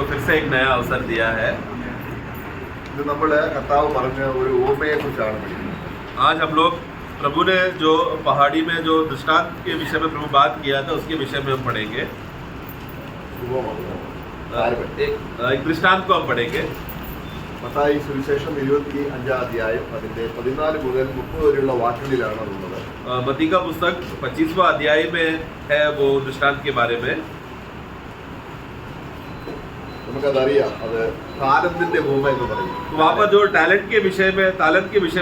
हमको फिर से एक नया अवसर दिया है। ഇത് നമ്മള് കർത്താവ് പറഞ്ഞ ഒരു ഉപമയെ കുറിച്ചാണ് പഠിക്കുന്നത്. आज हम लोग प्रभु ने जो पहाड़ी में जो दृष्टांत के विषय में प्रभु बात किया था उसके विषय में हम पढ़ेंगे। एक दृष्टांत को हम पढ़ेंगे। മത്തായി സുവിശേഷം 25 അധ്യായം അതിന്റെ 14 മുതൽ 30 വരെയുള്ള വാക്യങ്ങളിലാണ് ഉള്ളത്. मत्ती का पुस्तक 25वां अध्याय में है वो दृष्टांत के बारे में। നമുക്കതറിയാം, അത് താലന്തിന്റെ ഉപമ എന്ന് പറയും. वहाँ पर जो टैलेंट के विषय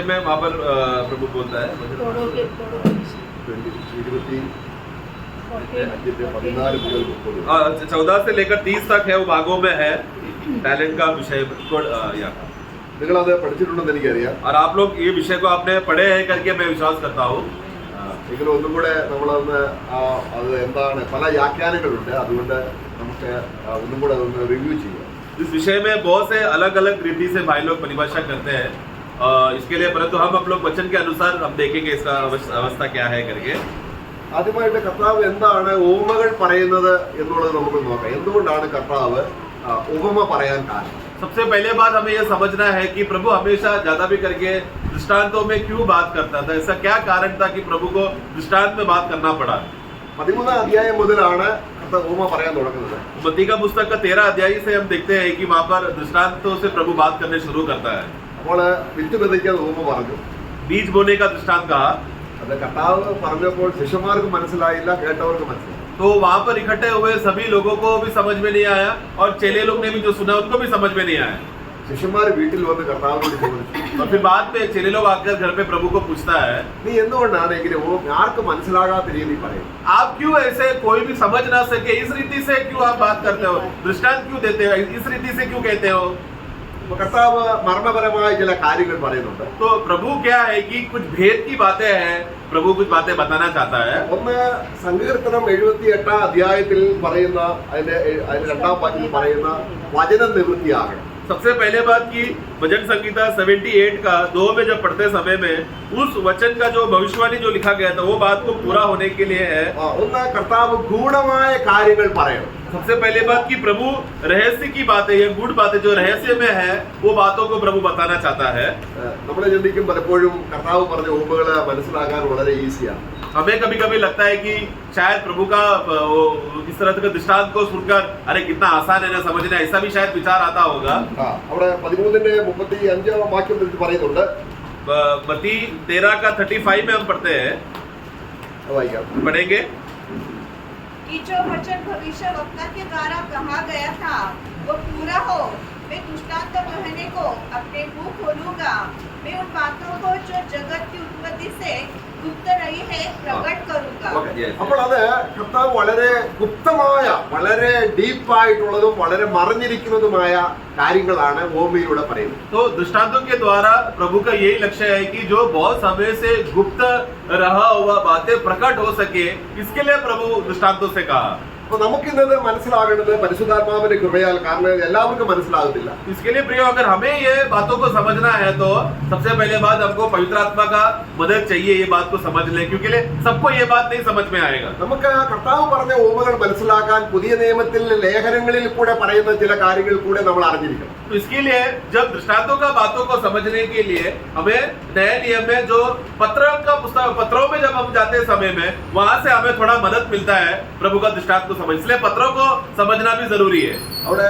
में वहाँ पर प्रभु बोलता है 14 से लेकर 30 तक है वो भागों में है टैलेंट का विषय। നിങ്ങളത് പഠിച്ചിട്ടുണ്ടെന്ന് എനിക്കറിയാം. और आप लोग ये विषय को आपने पढ़े हैं करके मैं विश्वास करता हूँ। എങ്കിലും ഒന്നും കൂടെ നമ്മളൊന്ന് അത് എന്താണ് പല വ്യാഖ്യാനങ്ങളുണ്ട്, അതുകൊണ്ട് നമുക്ക് ഒന്നും കൂടെ അതൊന്ന് റിവ്യൂ ചെയ്യാം. इस विषय में बहुत से अलग अलग रीति से भाई लोग परिभाषा करते हैं इसके लिए, परंतु हम लोग वचन के अनुसार हम देखेंगे इसका अवस्था क्या है करके। ആദ്യമായിട്ട് കർത്താവ് എന്താണ് ഉപമകൾ പറയുന്നത് എന്നുള്ളത് നമുക്ക് നോക്കാം. എന്തുകൊണ്ടാണ് കർത്താവ് ഉപമ പറയാൻ കാരണം? सबसे पहले बात हमें यह समझना है कि प्रभु हमेशा ज्यादा भी करके दृष्टांतों में क्यों बात करता था। ऐसा क्या कारण था कि प्रभु को दृष्टांत में बात करना पड़ा? 13 അധ്യായം മുതലാണ് ഉപമ പറയാൻ തുടങ്ങുന്നത്. मत्ती का पुस्तक का 13 अध्याय से हम देखते हैं कि वहाँ पर दृष्टांतों से प्रभु बात करने शुरू करता है। അപ്പോൾ വിത്ത് വിതയ്ക്കാൻ ഉപമ പറഞ്ഞു. बीज बोने का दृष्टांत कहा। അത് കർത്താവ് പറഞ്ഞപ്പോൾ ശിഷ്യന്മാർക്ക് മനസ്സിലായില്ല, കേട്ടവർക്ക് മനസ്സിലായി. तो वहाँ पर इकट्ठे हुए सभी लोगों को भी समझ में नहीं आया और चेले लोग ने भी जो सुना उनको भी समझ में नहीं आया। ശിഷ്യന്മാർ വീട്ടിൽ വന്ന് കർത്താവിനോട് ചോദിച്ചു. और फिर बाद में चेले लोग आकर घर पे प्रभु को पूछता है, നീ എന്തുകൊണ്ടാണ് ഇങ്ങനെ ആർക്കും മനസ്സിലാകാത്ത രീതിയിൽ പറയും? आप क्यों ऐसे कोई भी समझ ना सके इस रीति से क्यों आप बात करते हो, दृष्टांत क्यों देते हो, इस रीति से क्यों कहते हो? കർത്താവ് മർമ്മപരമായ ചില കാര്യങ്ങൾ പറയുന്നുണ്ട്. तो प्रभु क्या है कि कुछ भेद की बातें हैं, प्रभु कुछ बातें बताना चाहता है। ഒന്ന് സങ്കീർത്തനം 78 അധ്യായത്തിൽ പറയുന്ന അതിന്റെ 2-ാം വാക്യത്തിൽ പറയുന്ന വചനം നിവൃത്തിയാകണം. सबसे पहले बात की भजन संगीता 78 का 2 में जब पढ़ते समय में उस वचन का जो भविष्यवाणी जो लिखा गया था वो बात को पूरा होने के लिए है। ഒന്ന് കർത്താവ് ഗൂഢമായ കാര്യങ്ങൾ പറയണം. सबसे पहले बात की प्रभु रहस्य की बातें, ये गुड़ बातें जो रहस्य में है वो बातों को प्रभु बताना चाहता है। നമ്മൾ ചിന്തിക്കും പലപ്പോഴും കർത്താവ് പറഞ്ഞ ഉപമകളെ മനസ്സിലാക്കാൻ വളരെ ഈസിയാണ്. हमें कभी कभी लगता है कि शायद प्रभु का इस तरह के दृष्टांत को सुनकर अरे कितना आसान है ना समझना, ऐसा भी शायद विचार आता होगा। അവിടെ 13:35 വാക്യത്തിൽ പറയുന്നുണ്ട്. मत्ती 13 का 35 में हम पढ़ते हैं, पढ़ेंगे कि जो वचन भविष्यवक्ता के द्वारा कहा गया था वो पूरा हो। मैं दृष्टांत कहने को अपने मुंह खोलूंगा। मैं उन बातों को जो जगत की उत्पत्ति से गुप्त रही है प्रकट करूंगा। അപ്പോൾ അത് കർത്താവ് വളരെ ഗുപ്തമായ, വളരെ ഡീപ്പായിട്ടുള്ളതും വളരെ മറഞ്ഞിരിക്കുന്നതുമായ കാര്യങ്ങളാണ് ഉപമയിലൂടെ പറയുന്നത്. तो दृष्टांतों के द्वारा प्रभु का यही लक्ष्य है कि जो बहुत समय से गुप्त रहा हुआ बातें प्रकट हो सके, इसके लिए प्रभु दृष्टांतों से कहा। അപ്പൊ നമുക്കിന്നത് മനസ്സിലാകേണ്ടത് പരിശുദ്ധാത്മാവിന്റെ കൃപയാൽ, കാരണം എല്ലാവർക്കും മനസ്സിലാകത്തില്ല. इसके लिए प्रिय अगर हमें ये बातों को समझना है तो सबसे पहले बात हमको पवित्र आत्मा का मदद चाहिए ये बात को समझ ले, क्योंकि सबको ये बात नहीं समझ में आएगा। നമുക്ക് കർത്താവ് പറഞ്ഞ ഉപമകൾ മനസ്സിലാക്കാൻ പുതിയ നിയമത്തിൽ ലേഖനങ്ങളിൽ കൂടെ പറയുന്ന ചില കാര്യങ്ങൾ കൂടെ നമ്മൾ അറിഞ്ഞിരിക്കണം. तो इसके लिए जब दृष्टांतों का बातों को समझने के लिए हमें नए नियम में जो पत्रों में जब हम जाते समय में वहां से हमें थोड़ा मदद मिलता है प्रभु का दृष्टांत को समझ, इसलिए पत्रों को समझना भी जरूरी है। അവിടെ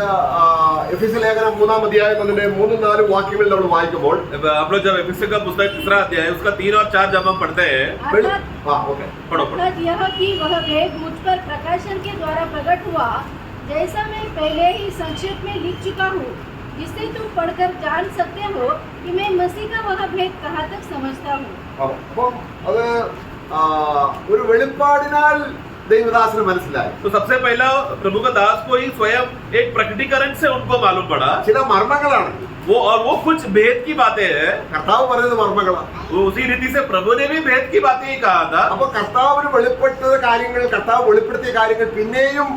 എഫെസ്യ ലേഖനം 3-ാം അധ്യായം അതിന്റെ 3-4 വാക്യങ്ങൾ നമ്മൾ വായിക്കുമ്പോൾ हम लोग जब एफेसियों का पुस्तक 3 अध्याय उसका 3 और 4 जब हम पढ़ते हैं, पढ़ो यह कि वह भेद मुझ पर प्रकाशन के द्वारा प्रकट हुआ, जैसा मैं पहले ही संक्षेप में लिख चुका हूँ, जिससे तुम पढ़कर जान सकते हो कि मैं मसीह का वह भेद कहाँ तक समझता हूँ। അപ്പം അത് ഒരു വെളിപ്പാടിനാൽ ദൈവദാസന് മനസ്സിലായി. तो सबसे पहला प्रभु का दास को ही स्वयं एक प्रकटीकरण से उनको मालूम पड़ा ചില മർമ്മങ്ങളാണ് वो कुछ भेद की बातें हैं। കർത്താവ് പറയുന്നത് മർമ്മങ്ങളാണ്. उसी रीति से प्रभु ने भी भेद की बातें ही कहा था। അപ്പൊ കർത്താവിന് വെളിപ്പെടുത്തിയ കാര്യങ്ങൾ പിന്നെയും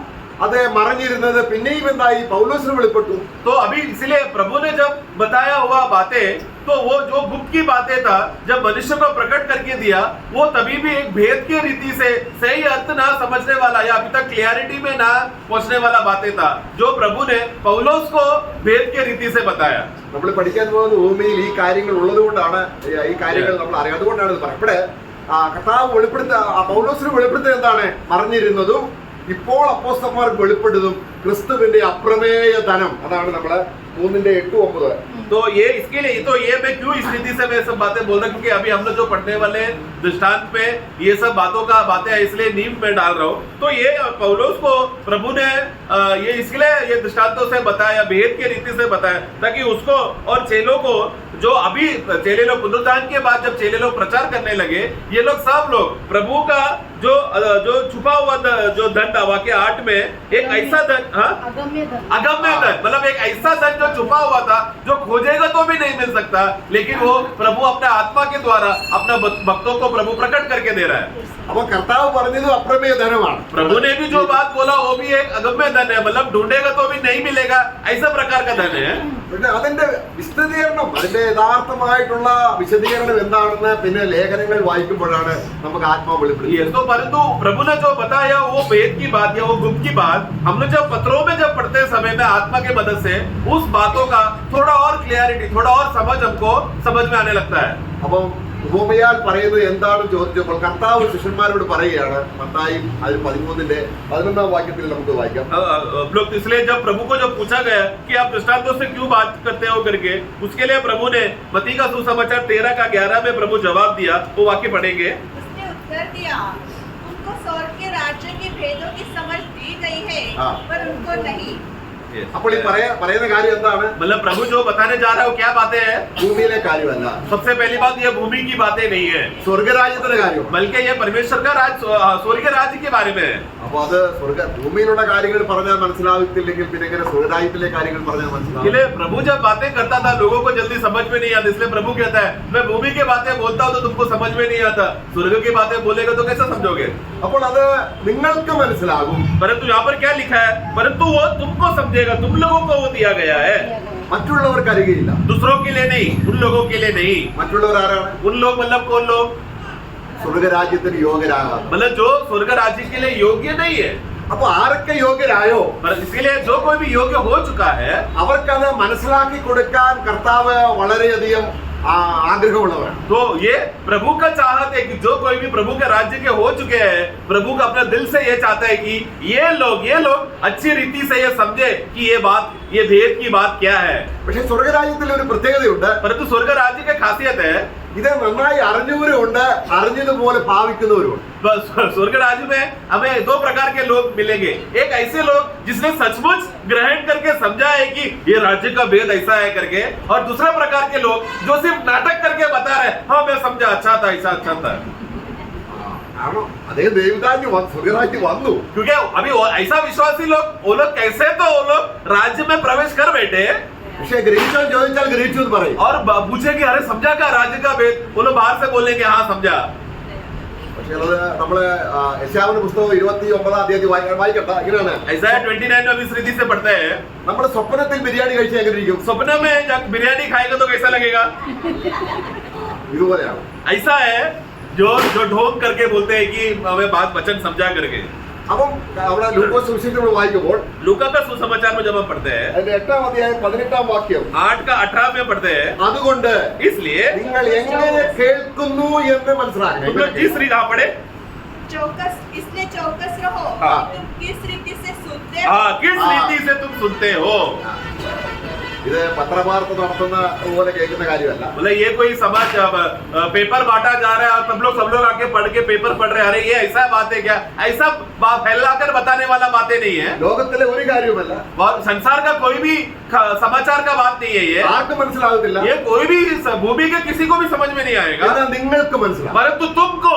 അത് മറഞ്ഞിരുന്നത് പിന്നെയും എന്തായി പൗലോസിന് വെളിപ്പെട്ടു. तो अभी इसलिए प्रभु ने जब बताया हुआ बातें, तो वो जो गुप्त की बातें था जब मनुष्य को प्रकट करके दिया, वो तभी भी एक भेद की रीति से सही अर्थ ना समझने वाला या अभी तक क्लियरिटी में ना पहुंचने वाला बातें था जो प्रभु ने पौलोस को भेद की रीति से बताया. നമ്മൾ പഠിക്കാൻ പോകുന്ന ഭൂമിയിൽ ഈ കാര്യങ്ങൾ ഉള്ളത് കൊണ്ടാണ് ഈ കാര്യങ്ങൾ നമ്മൾ അറിയാം. അതുകൊണ്ടാണ് ഇത് പറയുന്നത്. ഇവിടെ കർത്താവ് പൗലോസിന് വെളിപ്പെടുത്തുന്നത് എന്താണ്? മറഞ്ഞിരുന്നതും ഇപ്പോൾ അപ്പോസ്തലന്മാർക്ക് വെളിപ്പെട്ടതും ക്രിസ്തുവിന്റെ അപ്രമേയ ധനം. അതാണ് നമ്മള് 3:8-9. तो ये इसके लिए तो ये मैं क्यों इस रीति से मैं सब बातें बोल रहा हूँ, क्योंकि अभी हम लोग जो पढ़ने वाले दृष्टांत में ये सब बातें इसलिए नींव में डाल रहा हूँ. तो ये पौलुस को प्रभु ने ये इसलिए ये दृष्टांतों से बताया, भेद की रीति से बताया, ताकि उसको और चेलों को, जो अभी चेले लोग पुनरुत्थान के बाद जब चेले लोग प्रचार करने लगे, ये लोग सब लोग प्रभु का जो छुपा हुआ जो धन था, वाक्य 8 में एक ऐसा धन, अगम्य धन, मतलब एक ऐसा धन जो छुपा हुआ था, जो खोजेगा तो भी नहीं मिल सकता, लेकिन वो प्रभु अपने आत्मा के द्वारा अपने भक्तों को प्रभु प्रकट करके दे रहा है. അപ്പൊ കർത്താവ് പറഞ്ഞത് അപ്രമേയ ധനമാണ്. प्रभु ने भी जो बात बोला वो भी एक अगम्य धन है, मतलब ढूंढेगा तो भी नहीं मिलेगा, ऐसा प्रकार का धन है. പിന്നെ അതിന്റെ വിശദീകരണം, അതിന്റെ യഥാർത്ഥമായിട്ടുള്ള വിശദീകരണം എന്താണെന്ന് പിന്നെ ലേഖനങ്ങൾ വായിക്കുമ്പോഴാണ് നമുക്ക് ആത്മാവ് വെളിപ്പെടുന്നത്. तो परंतु प्रभु ने जो बताया वो वेद की बात या वो गुप्त की बात, हम लोग जब पत्रों में जब पढ़ते समय में आत्मा की मदद से उस बातों का थोड़ा और क्लियरिटी, थोड़ा और समझ हमको समझ में आने लगता है. അപ്പം ഉപമയാൽ പറയുന്നത് എന്താണെന്ന് ചോദിച്ചപ്പോൾ കർത്താവ് ശിഷ്യന്മാരോട് പറയുകയാണ്. മത്തായി 13:11 വാക്യത്തിൽ നമുക്ക് വായിക്കാം. लोग इसलिए जब प्रभु को जब पूछा गया कि आप दृष्टांतों से क्यों बात करते हो करके, उसके लिए प्रभु ने मत्ती का सुसमाचार 13:11 में प्रभु जवाब दिया. वो वाक्य पढ़ेंगे. उसने उत्तर दिया, उनको स्वर्ग के राज्य के भेदों की समझ दी गई है, पर उनको नहीं. അപ്പോൾ ഈ പറയുന്ന കാര്യം എന്താണ്? मतलब प्रभु जो बताने जा रहा है वो क्या बातें हैं? ഭൂമിയിലെ കാര്യമല്ല. सबसे पहली बात ये भूमि की बातें नहीं है, സ്വർഗരാജ്യത്തിന്റെ കാര്യമാണ്. बल्कि ये परमेश्वर का राज, स्वर्ग राज्य के बारे में है. അപ്പൊ അത് ഭൂമിയിലുള്ള കാര്യങ്ങൾ പറഞ്ഞാൽ മനസ്സിലാവത്തില്ലെങ്കിൽ പിന്നെ എങ്ങനെ സ്വർഗരാജ്യത്തിലെ കാര്യങ്ങൾ പറഞ്ഞാൽ മനസ്സിലാവും? इसलिए प्रभु जब बातें करता था लोगों को जल्दी समझ में नहीं आता, इसलिए प्रभु कहता है मैं भूमि की बातें बोलता हूँ तो तुमको समझ में नहीं आता, स्वर्ग की बातें बोलेगा तो कैसे समझोगे? അപ്പോൾ അത് നിങ്ങൾക്ക് മനസ്സിലാകും. परंतु यहाँ पर क्या लिखा है? परंतु वो तुमको समझेगा, तुम लोगों को वो दिया गया है, മറ്റുള്ളവർക്ക് അറിയില്ല. दूसरों के लिए नहीं, उन लोगों के लिए नहीं. മറ്റുള്ളവർ ആരാണ്? उन लोग मतलब कौन लोग? സ്വർഗരാജ്യത്തിന് യോഗ്യരാകാം. मतलब जो स्वर्ग राज्य के लिए योग्य नहीं है. അപ്പൊ ആരൊക്കെ യോഗ്യരായോ पर इसलिए जो कोई भी योग्य हो चुका है, അവർക്കത് മനസ്സിലാക്കി കൊടുക്കാൻ കർത്താവ് വളരെയധികം ആഗ്രഹമുള്ളവരാണ്. तो ये प्रभु का चाहत है कि जो कोई भी प्रभु के राज्य के हो चुके हैं, प्रभु का अपने दिल से ये चाहता है कि ये लोग अच्छी रीति से ये समझे कि ये बात, ये भेद की बात क्या है. പക്ഷെ സ്വർഗരാജ്യത്തിൽ ഒരു പ്രത്യേകതയുണ്ട്. परंतु स्वर्ग राज्य की खासियत है, ഇത് നന്നായി അറിഞ്ഞവരുണ്ട്, അറിഞ്ഞതുപോലെ ഭാവിക്കുന്നവരുണ്ട്. स्वर्ग राज्य में हमें 2 प्रकार के लोग मिलेंगे. एक ऐसे लोग जिसने सचमुच ग्रहण करके समझा है कि ये राज्य का भेद ऐसा है करके, और दूसरे प्रकार के लोग जो सिर्फ नाटक करके बता रहे हाँ मैं समझा, अच्छा था, ऐसा अच्छा था. കാരണം അതേ ദൈവരാജ്യം സ്വർഗരാജ്യം വന്നു. क्योंकि अभी ऐसा विश्वासी लोग, वो लोग कैसे तो वो लोग राज्य में प्रवेश कर बैठे, പക്ഷെ ഗ്രഹിച്ചോ ചോദിച്ചാൽ ഗ്രഹിച്ചു എന്ന് പറയും. और पूछे कि अरे समझा क्या राज्य का भेद, वो लोग बाहर से बोलेंगे हाँ समझा. പക്ഷെ അത് നമ്മള് യെശയ്യാവിന്റെ പുസ്തകം 29 അധ്യായം വായിക്കട്ടെ. ഇങ്ങനെയാണ്. ऐसा 29 में इस रीति से पढ़ते हैं. നമ്മുടെ സ്വപ്നത്തിൽ ബിരിയാണി കഴിച്ചാൽ എങ്ങനെ ഇരിക്കും? सपने में जब बिरयानी खाएगा तो कैसा लगेगा? ഇതുപോലെയാണ്. ऐसा है जो ढोंग करके बोलते हैं कि हमें बात वचन समझा करके. അപ്പം അവിടെ ലൂക്കോസ് സുവിശേഷം നമ്മൾ വായിക്കുമ്പോൾ लूका का सुसमाचार में जब हम पढ़ते हैं, അതിന്റെ 8-ാം അധ്യായം 18-ാം വാക്യം, 8:18 में पढ़ते हैं, അതുകൊണ്ട് इसलिए നിങ്ങൾ എങ്ങനെ കേൾക്കുന്നു എന്ന് तुम लोग മനസ്സിലാക്കണം. जिस रीति पढ़े, इसलिए चौकस रहो, हाँ. तुम किस रीति से सुनते हाँ, हो, किस रीति से तुम सुनते हो. ഇത് പത്രവാർത്ത നടത്തുന്ന പോലെ കേൾക്കുന്ന കാര്യമല്ല. मतलब ये कोई समाज पेपर बांटा जा रहा है और सब लोग आके पढ़ के पेपर पढ़ रहे हैं, अरे ये ऐसा बात है क्या, ऐसा फैलाकर बताने वाला बातें नहीं है. ലോകത്തിലെ ഒരു കാര്യവുമല്ല. और संसार का कोई भी समाचार का बात नहीं है. ആർക്കും മനസ്സിലാകത്തില്ല. ये कोई भी भूमि के किसी को भी समझ में नहीं आएगा, എന്നാൽ നിങ്ങൾക്ക് മനസ്സിലാവും. परंतु तुमको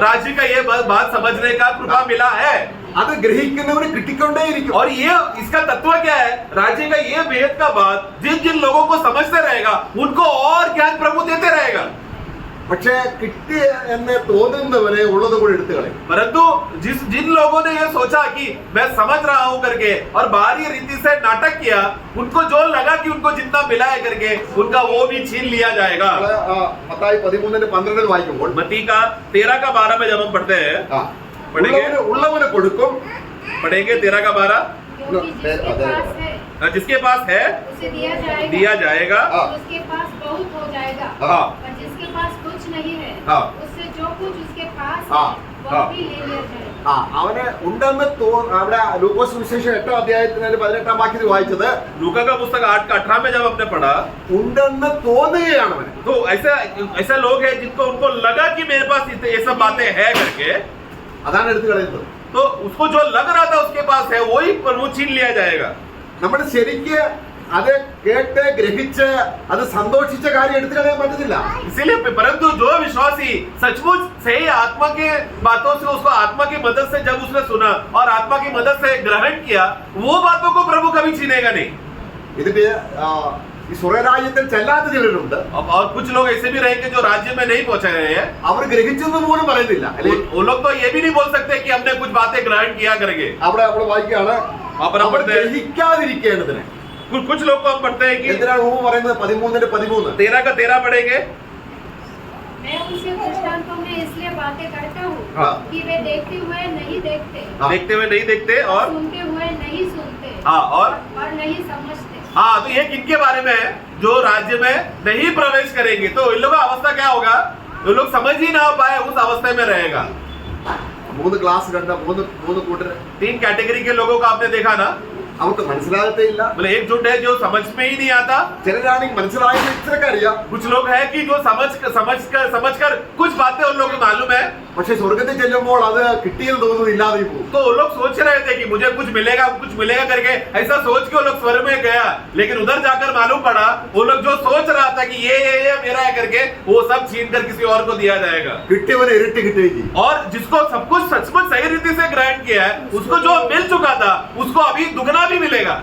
राज्य का ये बात समझने का कृपा मिला है. അത് ഗ്രഹിക്കുന്നവന് കിട്ടിക്കൊണ്ടേയിരിക്കും. और ये इसका तत्व क्या है? राज्य का ये भेद का बात जिन जिन लोगों को समझते रहेगा उनको और ज्ञान प्रभु देते रहेगा. പക്ഷേ കിട്ടി എന്ന് തോന്നുന്നവരെ ഉള്ളത് കൂടെ എടുത്തു കളയും. परंतु जिन लोगों ने ये सोचा कि मैं समझ रहा हूं करके और बाहरी रीति से नाटक किया, उनको जो लगा कि उनको जितना मिला है करके उनका वो भी छीन लिया जाएगा। മത്തായി 13:12 വായിക്കുമ്പോൾ मत्ती का 13 का 12 में जब हम पढ़ते हैं, ഉള്ളവന് കൊടുക്കും, पढ़ेंगे 13 का 12, क्योंकि जिसके पास है उसे दिया जाएगा, उसके पास बहुत हो जाएगा, हाँ। और जिसके पास कुछ नहीं है, हाँ। उससे जो कुछ उसके पास हाँ। है वो भी ले लिया जाएगा। അവന് ഉണ്ടെന്ന് അവിടെ ലൂക്കോസ് സുവിശേഷം 8-ാം അധ്യായത്തിന് 18-ാം വാക്യത്തിൽ വായിച്ചത്, लूका का पुस्तक 8:18 में जब हमने पढ़ा, ഉണ്ടെന്ന് തോന്നുകയാണ് അവന്. तो ऐसा लोग हैं जिनको उनको लगा कि मेरे पास ये सब बातें है करके, അതാണ് എടുത്തു കളയുന്നത്. तो उसको जो लग रहा था उसके पास है वही वो छीन लिया जाएगा। നമ്മൾ ശരിക്ക് അത് കേട്ട് ഗ്രഹിച്ച് അത് സന്തോഷിച്ച കാര്യം എടുത്തു കളയാൻ പറ്റത്തില്ല. इसीलिए परंतु जो विश्वासी सचमुच सही आत्मा के बातों से, उसको आत्मा की मदद से जब उसने सुना और आत्मा की मदद से ग्रहण किया, वो बातों को प्रभु कभी छीनेगा नहीं। ഇതിന്റെ ഈ സ്വർഗരാജ്യത്തിൽ ചെല്ലാത്ത ചിലരുണ്ട്. और कुछ लोग ऐसे भी रहेंगे जो राज्य में नहीं पहुंचे रहे हैं, അവർ ഗ്രഹിച്ചെന്ന് പോലും പറയുന്നില്ല. वो लोग तो ये भी नहीं बोल सकते कि हमने कुछ बातें ग्रहण किया करके। അവിടെ നമ്മൾ വായിക്കുകയാണ്, അവർ അവർ ഗ്രഹിക്കാതിരിക്കേണ്ടതിന്. कुछ लोग को हम पढ़ते हैं कि എന്തിനാണ് ഊമ പറയുന്നത്? 13:13 13 का 13 पढ़ेंगे, मैं उनसे दृष्टांतों में इसलिए बातें करता हूँ हाँ। कि वे देखते हुए नहीं देखते, हाँ। देखते हुए नहीं देखते और सुनते हुए नहीं सुनते, हाँ और नहीं समझते। हाँ, तो ये किनके बारे में है? जो राज्य में नहीं प्रवेश करेंगे। तो इन लोगों का अवस्था क्या होगा? ये लोग समझ ही ना पाए उस अवस्था में रहेगा। 3 ക്ലാസ് കണ്ട 3 കൂട്ടർ 3 कैटेगरी के लोगों का आपने देखा ना, അവർക്ക് മനസ്സിലാകത്തേ ഇല്ല. बोले एक झुंड है जो समझ में ही नहीं आता, ചിലരാണെങ്കിൽ മനസ്സിലായെന്ന് ഇത്രയൊക്കെ അറിയാം, कुछ लोग हैं कि जो समझकर कुछ बातें उन लोगों को मालूम है, പക്ഷെ സ്വർഗത്തിൽ ചെല്ലുമ്പോൾ അത് കിട്ടിയെന്ന് തോന്നുന്നു ഇല്ലാതെ പോകും. तो वो लोग सोच रहे थे कि मुझे कुछ मिलेगा करके, ऐसा सोच के वो लोग स्वर्ग में गया, लेकिन उधर जाकर मालूम पड़ा वो लोग जो सोच रहा था कि ये मेरा है करके, वो सब छीन कर किसी और को दिया जाएगा। കിട്ടിയവനെ ഇരട്ടി കിട്ടുകയും ചെയ്യും. और जिसको सब कुछ सचमुच सही रीति से ग्रहण किया है, उसको जो मिल चुका था उसको अभी दुगना भी मिलेगा।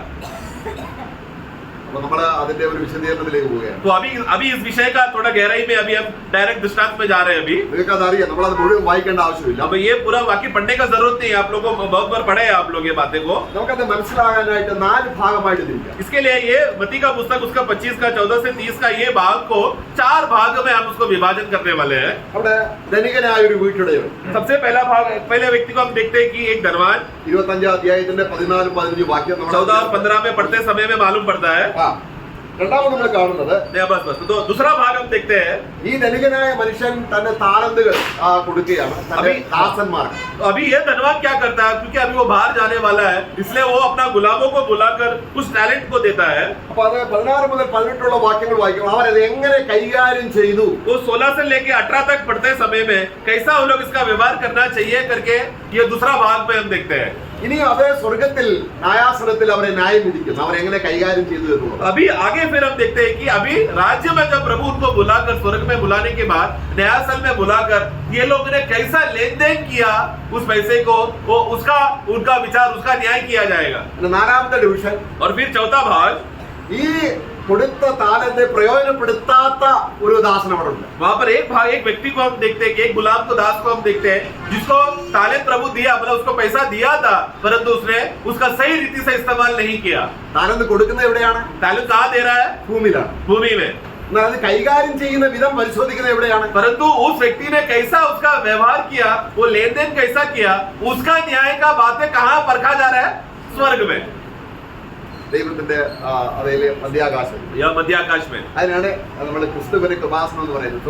അപ്പൊ നമ്മൾ അതിന്റെ ഒരു വിശദീകരണത്തിലേക്ക് പോവുകയാണ്. तो अभी इस विषय का थोड़ा गहराई में अभी हम डायरेक्ट दृष्टांत में जा रहे हैं। अभी നിങ്ങൾക്ക് അതറിയാം, നമ്മളത് മുഴുവൻ വായിക്കേണ്ട ആവശ്യമില്ല. अब ये पूरा वाक्य पढ़ने का जरूरत नहीं है, आप लोगों को बहुत बार पढ़े हैं आप लोग ये बातें को। നമുക്കത് മനസ്സിലാകാനായിട്ട് 4 ഭാഗമായിട്ട് തിരിക്കാം. इसके लिए ये मत्ती का पुस्तक उसका 25 का 14 से 30 का ये भाग को 4 भाग में हम उसको विभाजन करने वाले हैं। അവിടെ ധനികനായ ഒരു വീട്ടുടയവൻ, सबसे पहले व्यक्ति को हम देखते हैं कि एक धनवान, 25-ാം അധ്യായത്തിന്റെ 14-15 വാക്യം 14 और 15 में पढ़ते समय में मालूम पड़ता है। രണ്ടാമത് നമ്മൾ കാണുന്നത്, बस तो दूसरा भाग हम देखते हैं, ഈ ധനികനായ മനുഷ്യൻ തന്റെ താലന്തുകൾ കൊടുക്കുകയാണ് തന്റെ ദാസന്മാർക്ക്. तो अभी ये धनवान क्या करता है, क्योंकि अभी वो बाहर जाने वाला है, इसलिए वो अपना गुलामों को बुलाकर कुछ टैलेंट को देता है। അപ്പൊ അത് 16 മുതൽ 18 വാക്യങ്ങൾ വായിക്കും. അവരത് എങ്ങനെ കൈകാര്യം ചെയ്തു, वो 16 से लेके 18 तक पढ़ते समय में कैसा वो लोग इसका व्यवहार करना चाहिए करके ये दूसरा भाग में हम देखते हैं। ഇനി അതേ സ്വർഗത്തിൽ ന്യായാസനത്തിൽ അവരെ ന്യായം വിധിക്കും, അവരെങ്ങനെ കൈകാര്യം ചെയ്തു എന്നുള്ളത്. अभी आगे फिर हम देखते हैं कि अभी राज्य में जब प्रभु उनको बुलाकर स्वर्ग में बुलाने के बाद न्यायासल में बुलाकर ये लोगों ने कैसा लेन देन किया उस पैसे को, वो उनका विचार, उसका न्याय किया जाएगा। നാലാമത്തെ ഡിവിഷൻ, और फिर चौथा भाग, ഈ കൊടുത്ത താലന്ത് പ്രയോജനപ്പെടുത്താത്ത ഒരു ദാസൻ അവിടെ ഉണ്ട്. वहां पर एक व्यक्ति को हम देखते हैं कि एक गुलाम को, दास को हम देखते हैं जिसको तालेंट प्रभु दिया, मतलब उसको पैसा दिया था, परंतु उसने उसका सही रीति से इस्तेमाल नहीं किया। താലന്ത് കൊടുക്കുന്നത് എവിടെയാണ്? तालेंट कहाँ दे रहा है? ഭൂമിയിലാണ്. भूमि में। എന്നാൽ അത് കൈകാര്യം ചെയ്യുന്ന വിധം പരിശോധിക്കുന്നത് എവിടെയാണ്? परंतु उस व्यक्ति ने कैसा उसका व्यवहार किया, वो लेन देन कैसा किया, उसका न्याय का बातें कहाँ परखा जा रहा है? स्वर्ग में, ദൈവത്തിന്റെ അതേലെ മധ്യാകാശം, या मध्याकाश में। അതിനാണ് നമ്മൾ ക്രിസ്തുവിന്റെ കൃപാസനം എന്ന് പറയുന്നത്.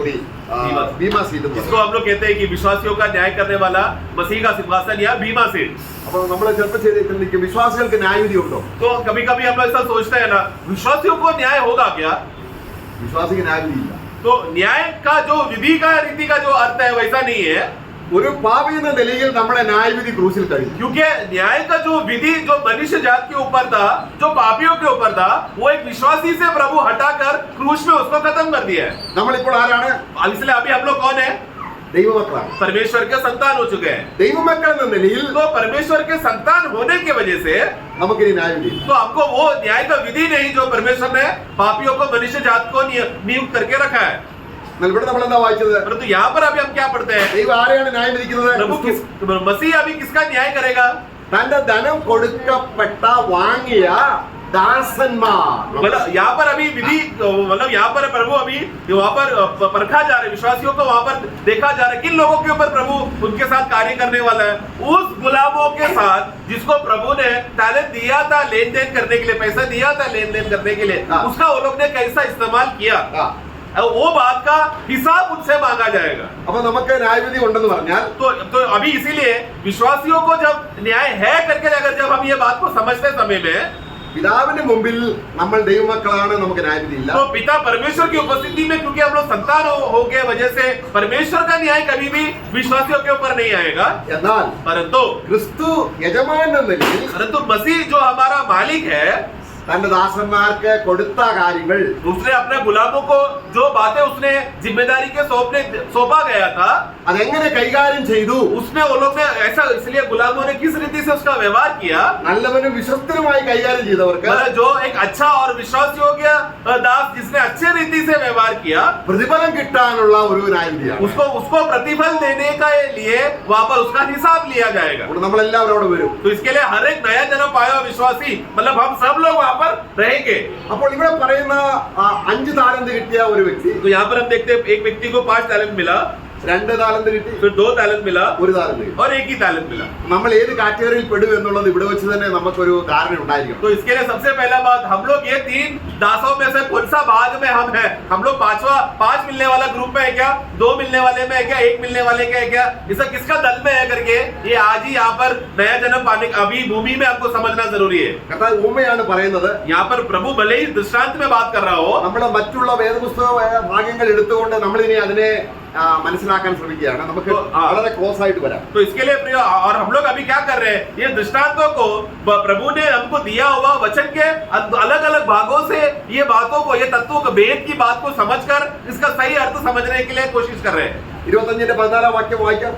ഭീമാ സീറ്റ്. इसको हम लोग कहते हैं कि विश्वासियों का न्याय करने वाला मसीह का सिंहासन या भीमा सीट। അപ്പൊ നമ്മൾ ചെറുപ്പം ചെയ്തിട്ടുണ്ടെങ്കിൽ വിശ്വാസികൾക്ക് ന്യായവിധി ഉണ്ടോ? तो कभी कभी हम लोग ऐसा सोचते हैं ना, विश्वासियों को न्याय होगा क्या? വിശ്വാസിക്ക് ന്യായവിധി ഇല്ല. तो न्याय का जो विधि का रीति का जो अर्थ है वैसा नहीं है, ഒരു പാപി എന്ന നിലയിൽ നമ്മുടെ ന്യായവിധി ക്രൂസിൽ കഴിഞ്ഞു. क्योंकि न्याय का जो विधि जो मनुष्य जात के ऊपर था, जो पापियों के ऊपर था, वो एक विश्वासी से प्रभु हटाकर क्रूस में उसको खत्म कर दिया है। നമ്മളിപ്പോൾ ആരാണ്? इसलिए अभी हम लोग कौन है? ദൈവമക്കളാണ്. परमेश्वर के संतान हो चुके हैं। ദൈവമക്കൾ എന്ന നിലയിൽ तो परमेश्वर के संतान होने की वजह से നമുക്കിനി ന്യായവിധി. तो हमको वो न्याय का विधि नहीं जो परमेश्वर ने पापियों को, मनुष्य जात को नियुक्त करके रखा है। എന്നാൽ ഇവിടെ നമ്മൾ എന്താ വായിച്ചത്? परंतु यहाँ पर अभी हम क्या पढ़ते हैं? ദൈവം ആരെയാണ് ന്യായം വിധിക്കുന്നത്? मसीह अभी किसका न्याय करेगा? തന്റെ ധനം കൊടുക്കപ്പെട്ട വാങ്ങിയ दासन्मार। मतलब यहाँ पर अभी विधि, मतलब यहाँ पर प्रभु अभी वहाँ पर परखा जा रहा है, विश्वासियों को वहाँ पर देखा जा रहा है किन लोगों के ऊपर प्रभु उनके साथ कार्य करने वाला है। उस गुलामों के साथ जिसको प्रभु ने टैलेंट दिया था लेन देन करने के लिए, पैसा दिया था लेन देन करने के लिए, उसका वो लोग ने कैसा इस्तेमाल किया, वो बात का हिसाब उनसे मांगा जाएगा। अब നമുക്ക് ന്യായവിധി ഉണ്ടെന്ന് പറഞ്ഞാൽ तो अभी इसीलिए विश्वासियों को जब न्याय है करके अगर जब हम ये बात को समझते समय में, പിതാവിന്റെ മുമ്പിൽ നമ്മൾ ദൈവമക്കളാണ്, നമുക്ക് ന്യായവിധി ഇല്ല। तो पिता परमेश्वर की उपस्थिति में क्योंकि हम लोग संतान हो के वजह से परमेश्वर का न्याय कभी भी विश्वासियों के ऊपर नहीं आएगा। എന്നാൽ परंतु ക്രിസ്തു യജമാനൻ എന്ന നിലയിൽ परंतु मसीह जो हमारा मालिक है, തന്റെ ദാസന്മാർക്ക് കൊടുത്ത കാര്യങ്ങൾ, उसने अपने गुलामों को जो बातें उसने जिम्मेदारी के सौंपा गया था, അതെങ്ങനെ കൈകാര്യം ചെയ്തു, उसने वो लोग ने ऐसा, इसलिए गुलामों ने किस रीति से उसका व्यवहार किया, നല്ലവനും വിശ്വസ്തനുമായി കൈകാര്യം ചെയ്തവർക്ക് जो एक अच्छा और विश्वास योग्य दास जिसने अच्छे रीति से व्यवहार किया, പ്രതിഫലം കിട്ടാനുള്ള ഒരു ന്യായവിധിയാണ്। उसको प्रतिफल देने के लिए वहाँ पर उसका हिसाब लिया जाएगा। നമ്മളെല്ലാവരും അവിടെ വരും। तो इसके लिए हर एक नया जन्म पाया हुआ विश्वासी, मतलब हम सब लोग वहाँ पर रहेंगे। അപ്പോൾ ഇവിടെ പറയുന്ന 5 താലന്ത് കിട്ടിയ ഒരു വ്യക്തി, तो यहाँ पर हम देखते हैं एक व्यक्ति को 5 टैलेंट मिला, 2 താലന്ത് കിട്ടി, फिर 2 टैलेंट मिला, 1 താലന്ത് കിട്ടി। और 1 ही टैलेंट मिला। നമ്മൾ ഏത് കാറ്റഗറിയിൽ പെടും എന്നുള്ളത് ഇവിടെ വെച്ച് തന്നെ നമുക്കൊരു ധാരണ ഉണ്ടായിരിക്കണം। तो इसके लिए सबसे पहला बात, हम लोग ये 3 दासों में से कौन सा भाग में हम हैं? हम लोग 5 मिलने वाला ग्रुप में है क्या, 2 मिलने वाले में है क्या, 1 मिलने वाले का है क्या, इसका किसका दल में है करके ये आज ही यहाँ पर नया जन्म पाने अभी भूमि में आपको समझना जरूरी है। കർത്താവ് ഊമയാണ് പറയുന്നത്। यहाँ पर प्रभु भले ही दृष्टांत में बात कर रहा हो, നമ്മൾ മറ്റുള്ള വേദപുസ്തക ഭാഗങ്ങൾ എടുത്തുകൊണ്ട് നമ്മൾ ഇനി അതിനെ മനസ്സിലാക്കാൻ ശ്രമിക്കുകയാണ്। നമുക്ക് വളരെ ക്ലോസ് ആയിട്ട് വരാം। तो इसके लिए प्रिय, और हम लोग अभी क्या कर रहे हैं, ये दृष्टांतों को प्रभु ने हमको दिया हुआ वचन के अलग अलग भागों से ये बातों को, ये तत्वों को, भेद की बात को समझकर इसका सही अर्थ समझने के लिए कोशिश कर रहे हैं। 25ന്റെ 14 വാക്യം വായിക്കാം।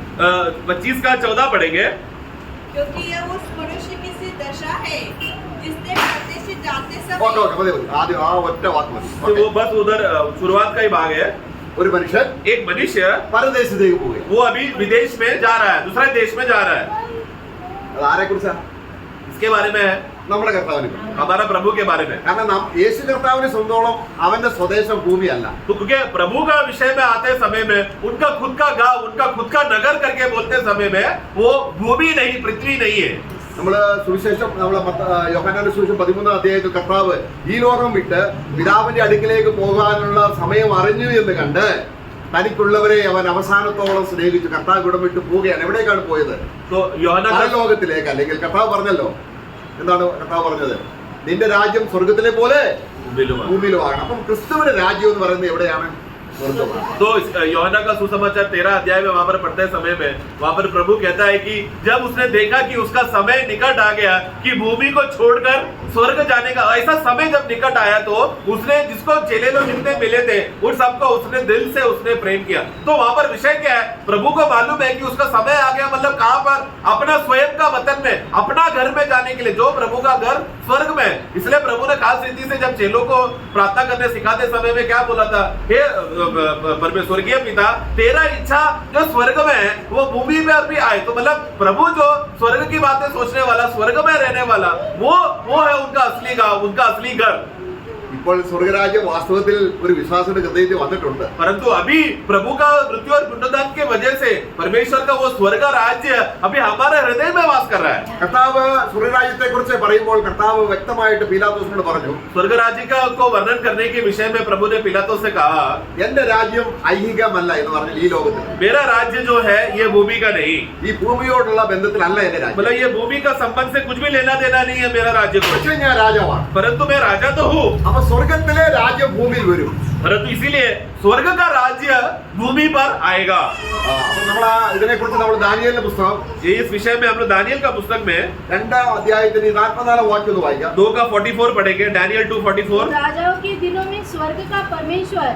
25 का 14 पढ़ेंगे। क्योंकि यह उस मनुष्य की सी दशा है जिसने मरते से जाते ഓക്കെ समय മതി മതി, ആദ്യം ആ ഒറ്റ വാക്ക് മതി। तो वो बस उधर शुरुआत का ही भाग है। ഒരു മനുഷ്യൻ एक मनुष्य പരദേശത്തേക്ക് പോവുകയാണ്। वो अभी विदेश में जा रहा है, दूसरे देश में जा रहा है। അത് ആരെ കുറിച്ചാ? इसके बारे में है, നമ്മുടെ കർത്താവിനെ കുറിച്ച്। हमारा प्रभु के बारे में। കാരണം യേശു കർത്താവിനെ സ്വന്തോളം അവന്റെ സ്വദേശം ഭൂമിയല്ല। तो क्योंकि प्रभु का विषय में आते समय में उनका खुद का गांव, उनका खुद का नगर करके बोलते समय में वो भूमि नहीं, पृथ्वी नहीं है। നമ്മള് സുവിശേഷം, നമ്മളെ യോഹന്നാന്റെ സുവിശേഷം 13-ാം അധ്യായത്തിൽ കർത്താവ് ഈ ലോകം വിട്ട് പിതാവിന്റെ അടുക്കിലേക്ക് പോകാനുള്ള സമയം അറിഞ്ഞു എന്ന് കണ്ട് തനിക്കുള്ളവരെ അവൻ അവസാനത്തോളം സ്നേഹിച്ചു കർത്താവ് ഇവിടം വിട്ട് പോവുകയാണ്. എവിടേക്കാണ് പോയത്? तो യോഹന്നാൻ ലോകത്തിലേക്ക്. അല്ലെങ്കിൽ കർത്താവ് പറഞ്ഞല്ലോ, എന്താണ് കർത്താവ് പറഞ്ഞത്? നിന്റെ രാജ്യം സ്വർഗത്തിലെ പോലെ ഭൂമിയിലുമാണ്. അപ്പം ക്രിസ്തുവിന്റെ രാജ്യം എന്ന് പറയുന്നത് എവിടെയാണ്? तो यूहन्ना का सुसमाचार 13 अध्याय में वहां पर पढ़ते समय में वहां पर प्रभु कहता है कि जब उसने देखा कि उसका समय निकट आ गया कि भूमि को छोड़कर स्वर्ग जाने का, ऐसा समय जब निकट आया तो उसने जिसको चेले लोग जितने मिले थे उन सबको उसने दिल से उसने प्रेम किया। तो वहां पर विषय क्या है? प्रभु को मालूम है कि उसका समय आ गया, मतलब कहां पर? अपना स्वयं का वतन में, अपना घर में जाने के लिए, जो प्रभु का घर स्वर्ग में। इसलिए प्रभु ने खास रीति से जब चेलों को प्रार्थना करने सिखाते समय में क्या बोला था? हे स्वर्गीय पिता, तेरा इच्छा जो स्वर्ग में है वो भूमि में भी आए। तो मतलब प्रभु जो स्वर्ग की बातें सोचने वाला, स्वर्ग में रहने वाला, वो है उनका असली गांव, उनका असली घर। ഇപ്പോൾ സ്വർഗരാജ്യം വാസ്തവത്തിൽ ഒരു വിശ്വാസിയുടെ ഹൃദയത്തിൽ വന്നിട്ടുണ്ട്. परंतु अभी प्रभु का मृत्यु और पुनरुत्थान के वजह से परमेश्वर का वो स्वर्ग राज्य अभी हमारे हृदय में वास कर रहा है। കർത്താവ് സ്വർഗരാജ്യത്തെ കുറിച്ച് പറയുമ്പോൾ കർത്താവ് വ്യക്തമായിട്ട് പീലാത്തോസിനോട് പറഞ്ഞു, स्वर्ग राज्य का को वर्णन करने के विषय में प्रभु ने पिलातोस से कहा, എന്റെ രാജ്യം ഐഹികമല്ല എന്ന് പറഞ്ഞു ഈ ലോകത്തിൽ। मेरा राज्य जो है ये भूमि का नहीं, ഈ ഭൂമിയോടുള്ള ബന്ധത്തിലല്ല എന്റെ രാജ്യം। मतलब ये भूमि का संबंध से कुछ भी लेना देना नहीं है मेरा राज्य को। പക്ഷേ ഞാൻ രാജാവാണ്। परंतु मैं राजा तो हूँ, അപ്പൊ സ്വർഗത്തിലെ രാജ്യം ഭൂമിയിൽ വരും। परंतु इसीलिए स्वर्ग का राज्य भूमि पर आएगा। അപ്പൊ നമ്മൾ ഇതിനെ കുറിച്ച് നമ്മൾ ദാനിയേലിന്റെ പുസ്തകം इस विषय में हम लोग दानियल का पुस्तक में 2-ാം അധ്യായത്തിന് 44 വാക്യം ഒന്ന് വായിക്കാം। 2 का 44 पढ़ेंगे। डैनियल 2:44। राजाओं के दिनों में स्वर्ग का परमेश्वर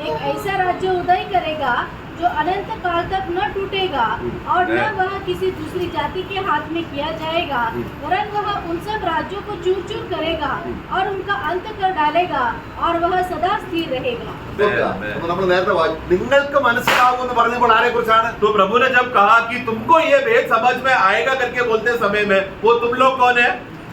एक ऐसा राज्य उदय करेगा जो अनंत काल तक न टूटेगा और न वह किसी दूसरी जाति के हाथ में किया जाएगा, वरन वह उन सब राज्यों को चूर चूर करेगा और उनका अंत कर डालेगा और वह सदा स्थिर रहेगा। അപ്പൊ നമ്മൾ നേരത്തെ വായിച്ചു, നിങ്ങൾക്ക് മനസ്സിലാവുമെന്ന് പറഞ്ഞപ്പോൾ ആരെ കുറിച്ചാണ്? तो प्रभु ने जब कहा कि तुमको ये भेद समझ में आएगा करके बोलते समय में, वो तुम लोग कौन है?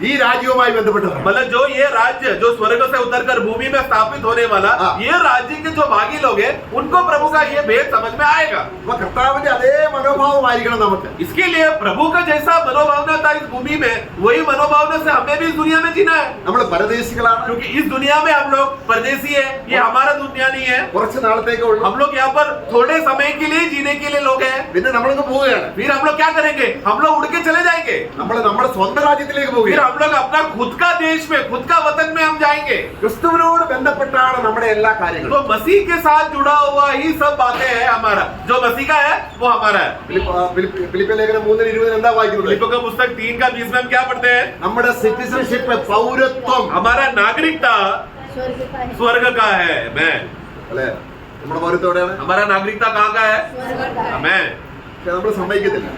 ഈ രാജ്യവുമായി ബന്ധപ്പെട്ടതാണ്. मतलब जो ये राज्य जो स्वर्ग से उतरकर भूमि में स्थापित होने वाला, ये राज्य के जो भागी लोग हैं, उनको प्रभु का ये भेद समझ में आएगा। അപ്പൊ കർത്താവിന്റെ അതേ മനോഭാവമായിരിക്കണം നമുക്ക്. इसके लिए प्रभु का जैसा मनोभावना था इस भूमि में, वही मनोभावना से हमें भी इस दुनिया में जीना है। നമ്മൾ പരദേശികളാണ്. क्योंकि इस दुनिया में हम लोग परदेसी है, ये हमारा दुनिया नहीं है। കുറച്ച് നാളത്തേക്കേ ഉള്ളൂ. हम लोग यहाँ पर थोड़े समय के लिए जीने के लिए लोग हैं। പിന്നെ നമ്മളിന്ന് പോവുകയാണ്. फिर हम लोग क्या करेंगे? हम लोग उड़ के चले जाएंगे। നമ്മൾ നമ്മുടെ സ്വന്തം രാജ്യത്തിലേക്ക് फिर പോവുകയാണ്. हम लोग अपना खुद का देश में, खुद का वतन में हम जाएंगे। ക്രിസ്തുവിനോട് ബന്ധപ്പെട്ടാണ് നമ്മുടെ എല്ലാ കാര്യങ്ങളും. तो मसीह के साथ जुड़ा हुआ ही सब बातें है हमारा। जो मसीह का है वो हमारा है। ഫിലിപ്പിയ ലേഖനം 3:20 എന്താ വായിക്കുന്നത്? फिलिप्पियों का पुस्तक 3:20 में हम क्या पढ़ते हैं? നമ്മുടെ സിറ്റിസൺഷിപ്പ്, പൗരത്വം, हमारा नागरिकता स्वर्ग का है, स्वर्ग का है। मैं അല്ലെ? നമ്മുടെ പൗരത്വം എവിടെയാണ്? हमारा नागरिकता कहाँ का है? स्वर्ग का है। मैं പക്ഷെ നമ്മൾ സമ്മതിക്കത്തില്ല.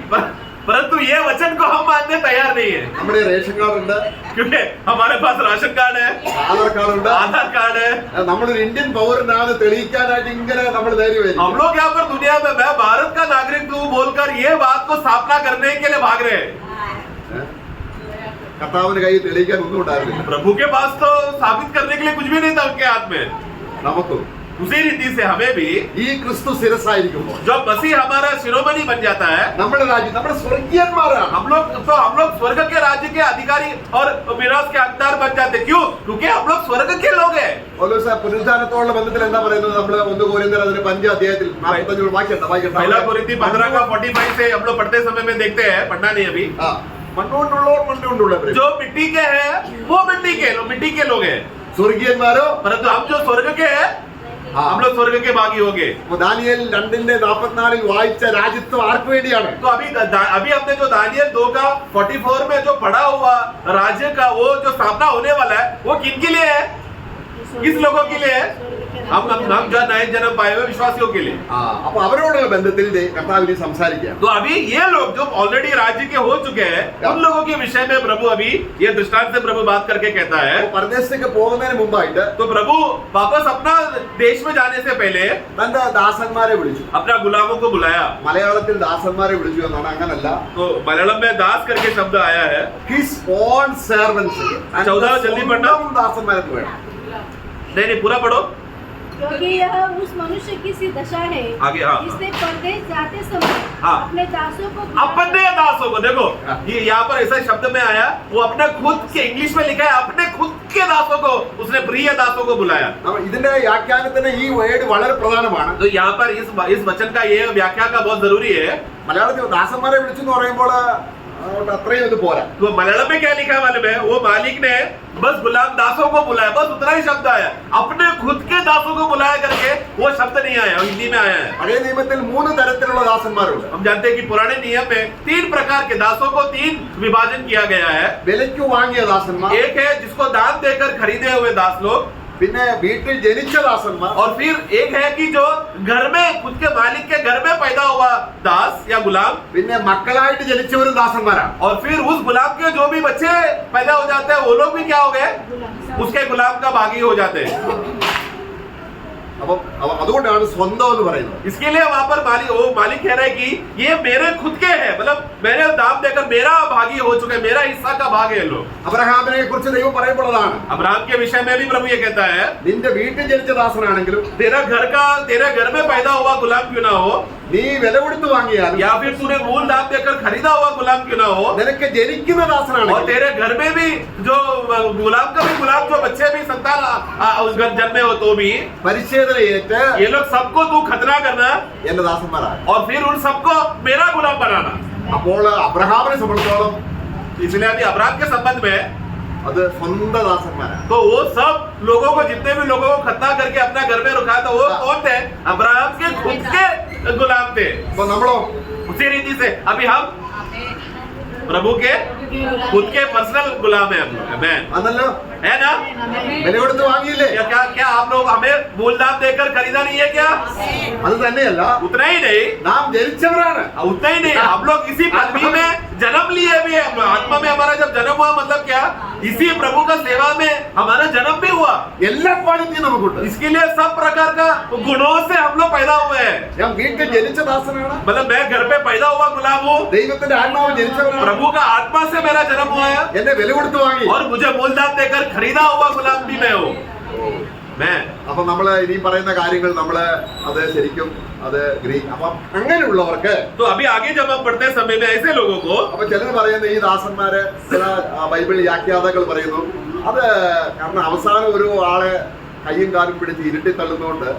परंतु ये वचन को हम मानने तैयार नहीं है, നമ്മുടെ റേഷൻ കാർഡ് ഉണ്ട്, क्योंकि हमारे पास राशन कार्ड है, ആധാർ കാർഡ് ഉണ്ട്. आधार कार्ड है। നമ്മളൊരു ഇന്ത്യൻ പൗരനാണ് തെളിയിക്കാനായിട്ട് ഇങ്ങനെ നമ്മൾ ധൈര്യമായിരിക്കും. हम लोग यहाँ पर दुनिया में मैं भारत का नागरिक हूँ बोलकर ये बात को स्थापना करने के लिए भाग रहे हैं। കർത്താവിന്റെ കയ്യിൽ തെളിയിക്കാൻ ഒന്നും ഉണ്ടായിരുന്നില്ല. प्रभु के पास तो साबित करने के लिए कुछ भी नहीं था उनके हाथ में। നമുക്കും उसी रीति से हमें भी ഈ ക്രിസ്തു ശിരസായിരിക്കുമ്പോൾ जब मसीह हमारा शिरोमणि बन जाता है, നമ്മുടെ രാജ്യം, നമ്മുടെ സ്വർഗീയന്മാരാണ്. हम लोग स्वर्ग के राज्य के अधिकारी और विरासत के हकदार बन जाते। क्यों? क्योंकि हम लोग स्वर्ग के लोग हैं। പൗലോസ് പുനരുദ്ധാനത്തോടുള്ള ബന്ധത്തിൽ എന്താ പറയുന്നത്? നമ്മൾ 1 കൊരിന്ത്യർ അതിന്റെ 5 അധ്യായത്തിൽ 45 വാക്യണ്ട पहला कोरिन्थी 15 का 45 से हम लोग पढ़ते समय में देखते हैं, पढ़ना नहीं अभी। മണ്ണുകൊണ്ടുള്ളവർ മണ്ണുകൊണ്ടുള്ളവർ, जो मिट्टी के हैं वो मिट्टी के लोग हैं, സ്വർഗീയന്മാരോ. परंतु हम जो स्वर्ग के हैं, हम लोग स्वर्ग के भागी होंगे। ദാനിയേൽ 2:44 വായിച്ച രാജ്യത്വം ആർക്ക് വേണ്ടിയാണ്? तो अभी हमने जो दानियल 2 का 44 में जो पढ़ा हुआ राज्य का वो जो स्थापना होने वाला है, वो किन के लिए है? किस लोगों के लिए है? हम जो नए जन्म पाए हुए विश्वासियों के लिए। അപ്പൊ അവരോടുള്ള ബന്ധത്തിൽ കർത്താവിനെ സംസാരിക്കാം. तो अभी ये लोग जो ऑलरेडी राज्य के हो चुके हैं, उन लोगों के विषय में प्रभु अभी ये दृष्टांत से प्रभु बात करके कहता है। പരദേശത്തേക്ക് പോകുന്നതിന് മുമ്പായിട്ട് तो प्रभु वापस अपना देश में जाने से पहले തന്റെ ദാസന്മാരെ വിളിച്ചു. अपना गुलामों को बुलाया। മലയാളത്തിൽ ദാസന്മാരെ വിളിച്ചു എന്നാണ്, അങ്ങനല്ല. तो मलयालम में दास करके शब्द आया है। His own servants. 14 जल्दी पढ़ना। ദാസന്മാരെ വേണം. नहीं पूरा पढ़ो। क्योंकि यह उस मनुष्य की सी दशा है आगे, हाँ। जिसने परदेश जाते समय हाँ। अपने दासों को अपने दासों को, देखो ये यहाँ पर ऐसा शब्द में आया, वो अपने खुद के, इंग्लिश में लिखा है अपने खुद के दासों को, उसने प्रिय दासों को बुलाया। ഇതിന്റെ വ്യാഖ്യാനത്തിന് ഈ വേർഡ് വളരെ പ്രധാനമാണ്. तो यहाँ पर इस वचन का ये व्याख्या का बहुत जरूरी है। മലയാളത്തിൽ ദാസന്മാരെ വിളിച്ചു എന്ന് പറയുമ്പോൾ അത്രയും ഇത് പോരാ. तो मलयालम में क्या लिखा मालूम है? वो मालिक ने बस गुलाम दासों को बुलाया, बस उतना ही शब्द आया। अपने खुद के दासों को बुलाया करके वो शब्द नहीं आया, हिंदी में आया है। പഴയ നിയമത്തിൽ 3 തരത്തിലുള്ള ദാസന്മാരുണ്ട്. हम जानते हैं कि पुराने नियम में 3 प्रकार के दासों को 3 विभाजन किया गया है। വിലയ്ക്ക് വാങ്ങിയ ദാസന്മാർ, एक है जिसको दान देकर खरीदे हुए दास लोग, പിന്നെ വീട്ടിൽ ജനിച്ച ദാസന്മാർ, और फिर एक है कि जो घर में खुद के मालिक के घर में पैदा हुआ दास या गुलाम, പിന്നെ മക്കളായിട്ട് ജനിച്ചവരും ദാസന്മാരാണ്. और फिर उस गुलाम के जो भी बच्चे पैदा हो जाते हैं वो लोग भी क्या हो गए? उसके गुलाम का भागी हो जाते हैं। അപ്പം അതുകൊണ്ടാണ് സ്വന്തം എന്ന് പറയുന്നത്. इसके लिए वहां पर मालिक कह रहे हैं कि ये मेरे खुद के हैं, मतलब मैंने दाम देकर मेरा भागी हो चुके, मेरा हिस्सा का भाग है लोग। അബ്രഹാമിനെ കുറിച്ച് ദൈവം പറയുമ്പോഴാണ്, अब्राहम के विषय में भी प्रभु ये कहता है, നിന്റെ വീട്ടിൽ ജനിച്ച ദാസനാണെങ്കിലും तेरे घर में पैदा हुआ गुलाम क्यों ना हो, നീ വില കൊടുത്ത് വാങ്ങിയാലും, या फिर तूने मूल दाम देकर खरीदा हुआ गुलाम क्यों ना हो, നിനക്ക് ജനിക്കുന്ന और ദാസനാണെങ്കിൽ, तेरे घर में भी जो गुलाम जो बच्चे भी संतान उस घर जन्मे हो तो भी പരിച്ഛേദനയേറ്റ് ये लोग सबको तू खतना करना എന്റെ ദാസന്മാരാണ്. और फिर उन सबको मेरा गुलाम बनाना। അപ്പോൾ അബ്രഹാമിനെ സംബന്ധിച്ചോളം इसलिए अभी अब्राहम के संबंध में അത് സ്വന്തം ദാസന്മാരാണ്. तो वो सब लोगों को, जितने भी लोगों को खतना करके अपना घर में रखा था, वो कौन थे? अब्राहम के खुद के गुलाम थे। അപ്പൊ നമ്മളോ उसी रीति से अभी हम प्रभु के खुद के पर्सनल गुलाम है हम लोग, आमेन, അന്നല്ലോ है ना? വില കൊടുത്ത് വാങ്ങിയില്ലേ? क्या क्या क्या आप लोग हमें मूल दाम देकर खरीदा नहीं है क्या? അത് തന്നെയല്ല, उतना ही नहीं, നാം ജനിച്ചവരാണ്. उतना ही नहीं, हम लोग इसी पदवी में जन्म लिए भी है। आत्मा में हमारा जब जन्म हुआ मतलब क्या, इसी प्रभु का सेवा में हमारा जन्म भी हुआ। എല്ലാ ക്വാളിറ്റിയും നമുക്കുണ്ട്. इसके लिए सब प्रकार का गुणों से हम लोग पैदा हुए हैं। ഞാൻ വീട്ടിൽ ജനിച്ച ദാസനാണ്. मतलब मैं घर पे पैदा हुआ गुलाम हूँ, ദൈവത്തിന്റെ ആത്മാവ് ജനിച്ചവനാണ്. प्रभु का आत्मा से मेरा जन्म हुआ है എന്നെ വില കൊടുത്ത് വാങ്ങി. और मुझे मूलधन देकर खरीदा हुआ गुलाम भी मैं हूँ, मैं। അപ്പൊ നമ്മള് ഇനി പറയുന്ന കാര്യങ്ങൾ നമ്മള് അത് ശരിക്കും അത് അപ്പൊ അങ്ങനെയുള്ളവർക്ക് तो अभी आगे जब हम पढ़ते समय में ऐसे लोगों को, അപ്പൊ ചിലർ പറയുന്ന ഈ ദാസന്മാര് ചില ബൈബിൾ വ്യാഖ്യാതാക്കൾ പറയുന്നു അത് കാരണം അവസാനം ഒരു ആളെ കയ്യും കാലും പിടിച്ച് ഇരുട്ടി തള്ളുന്നതുകൊണ്ട്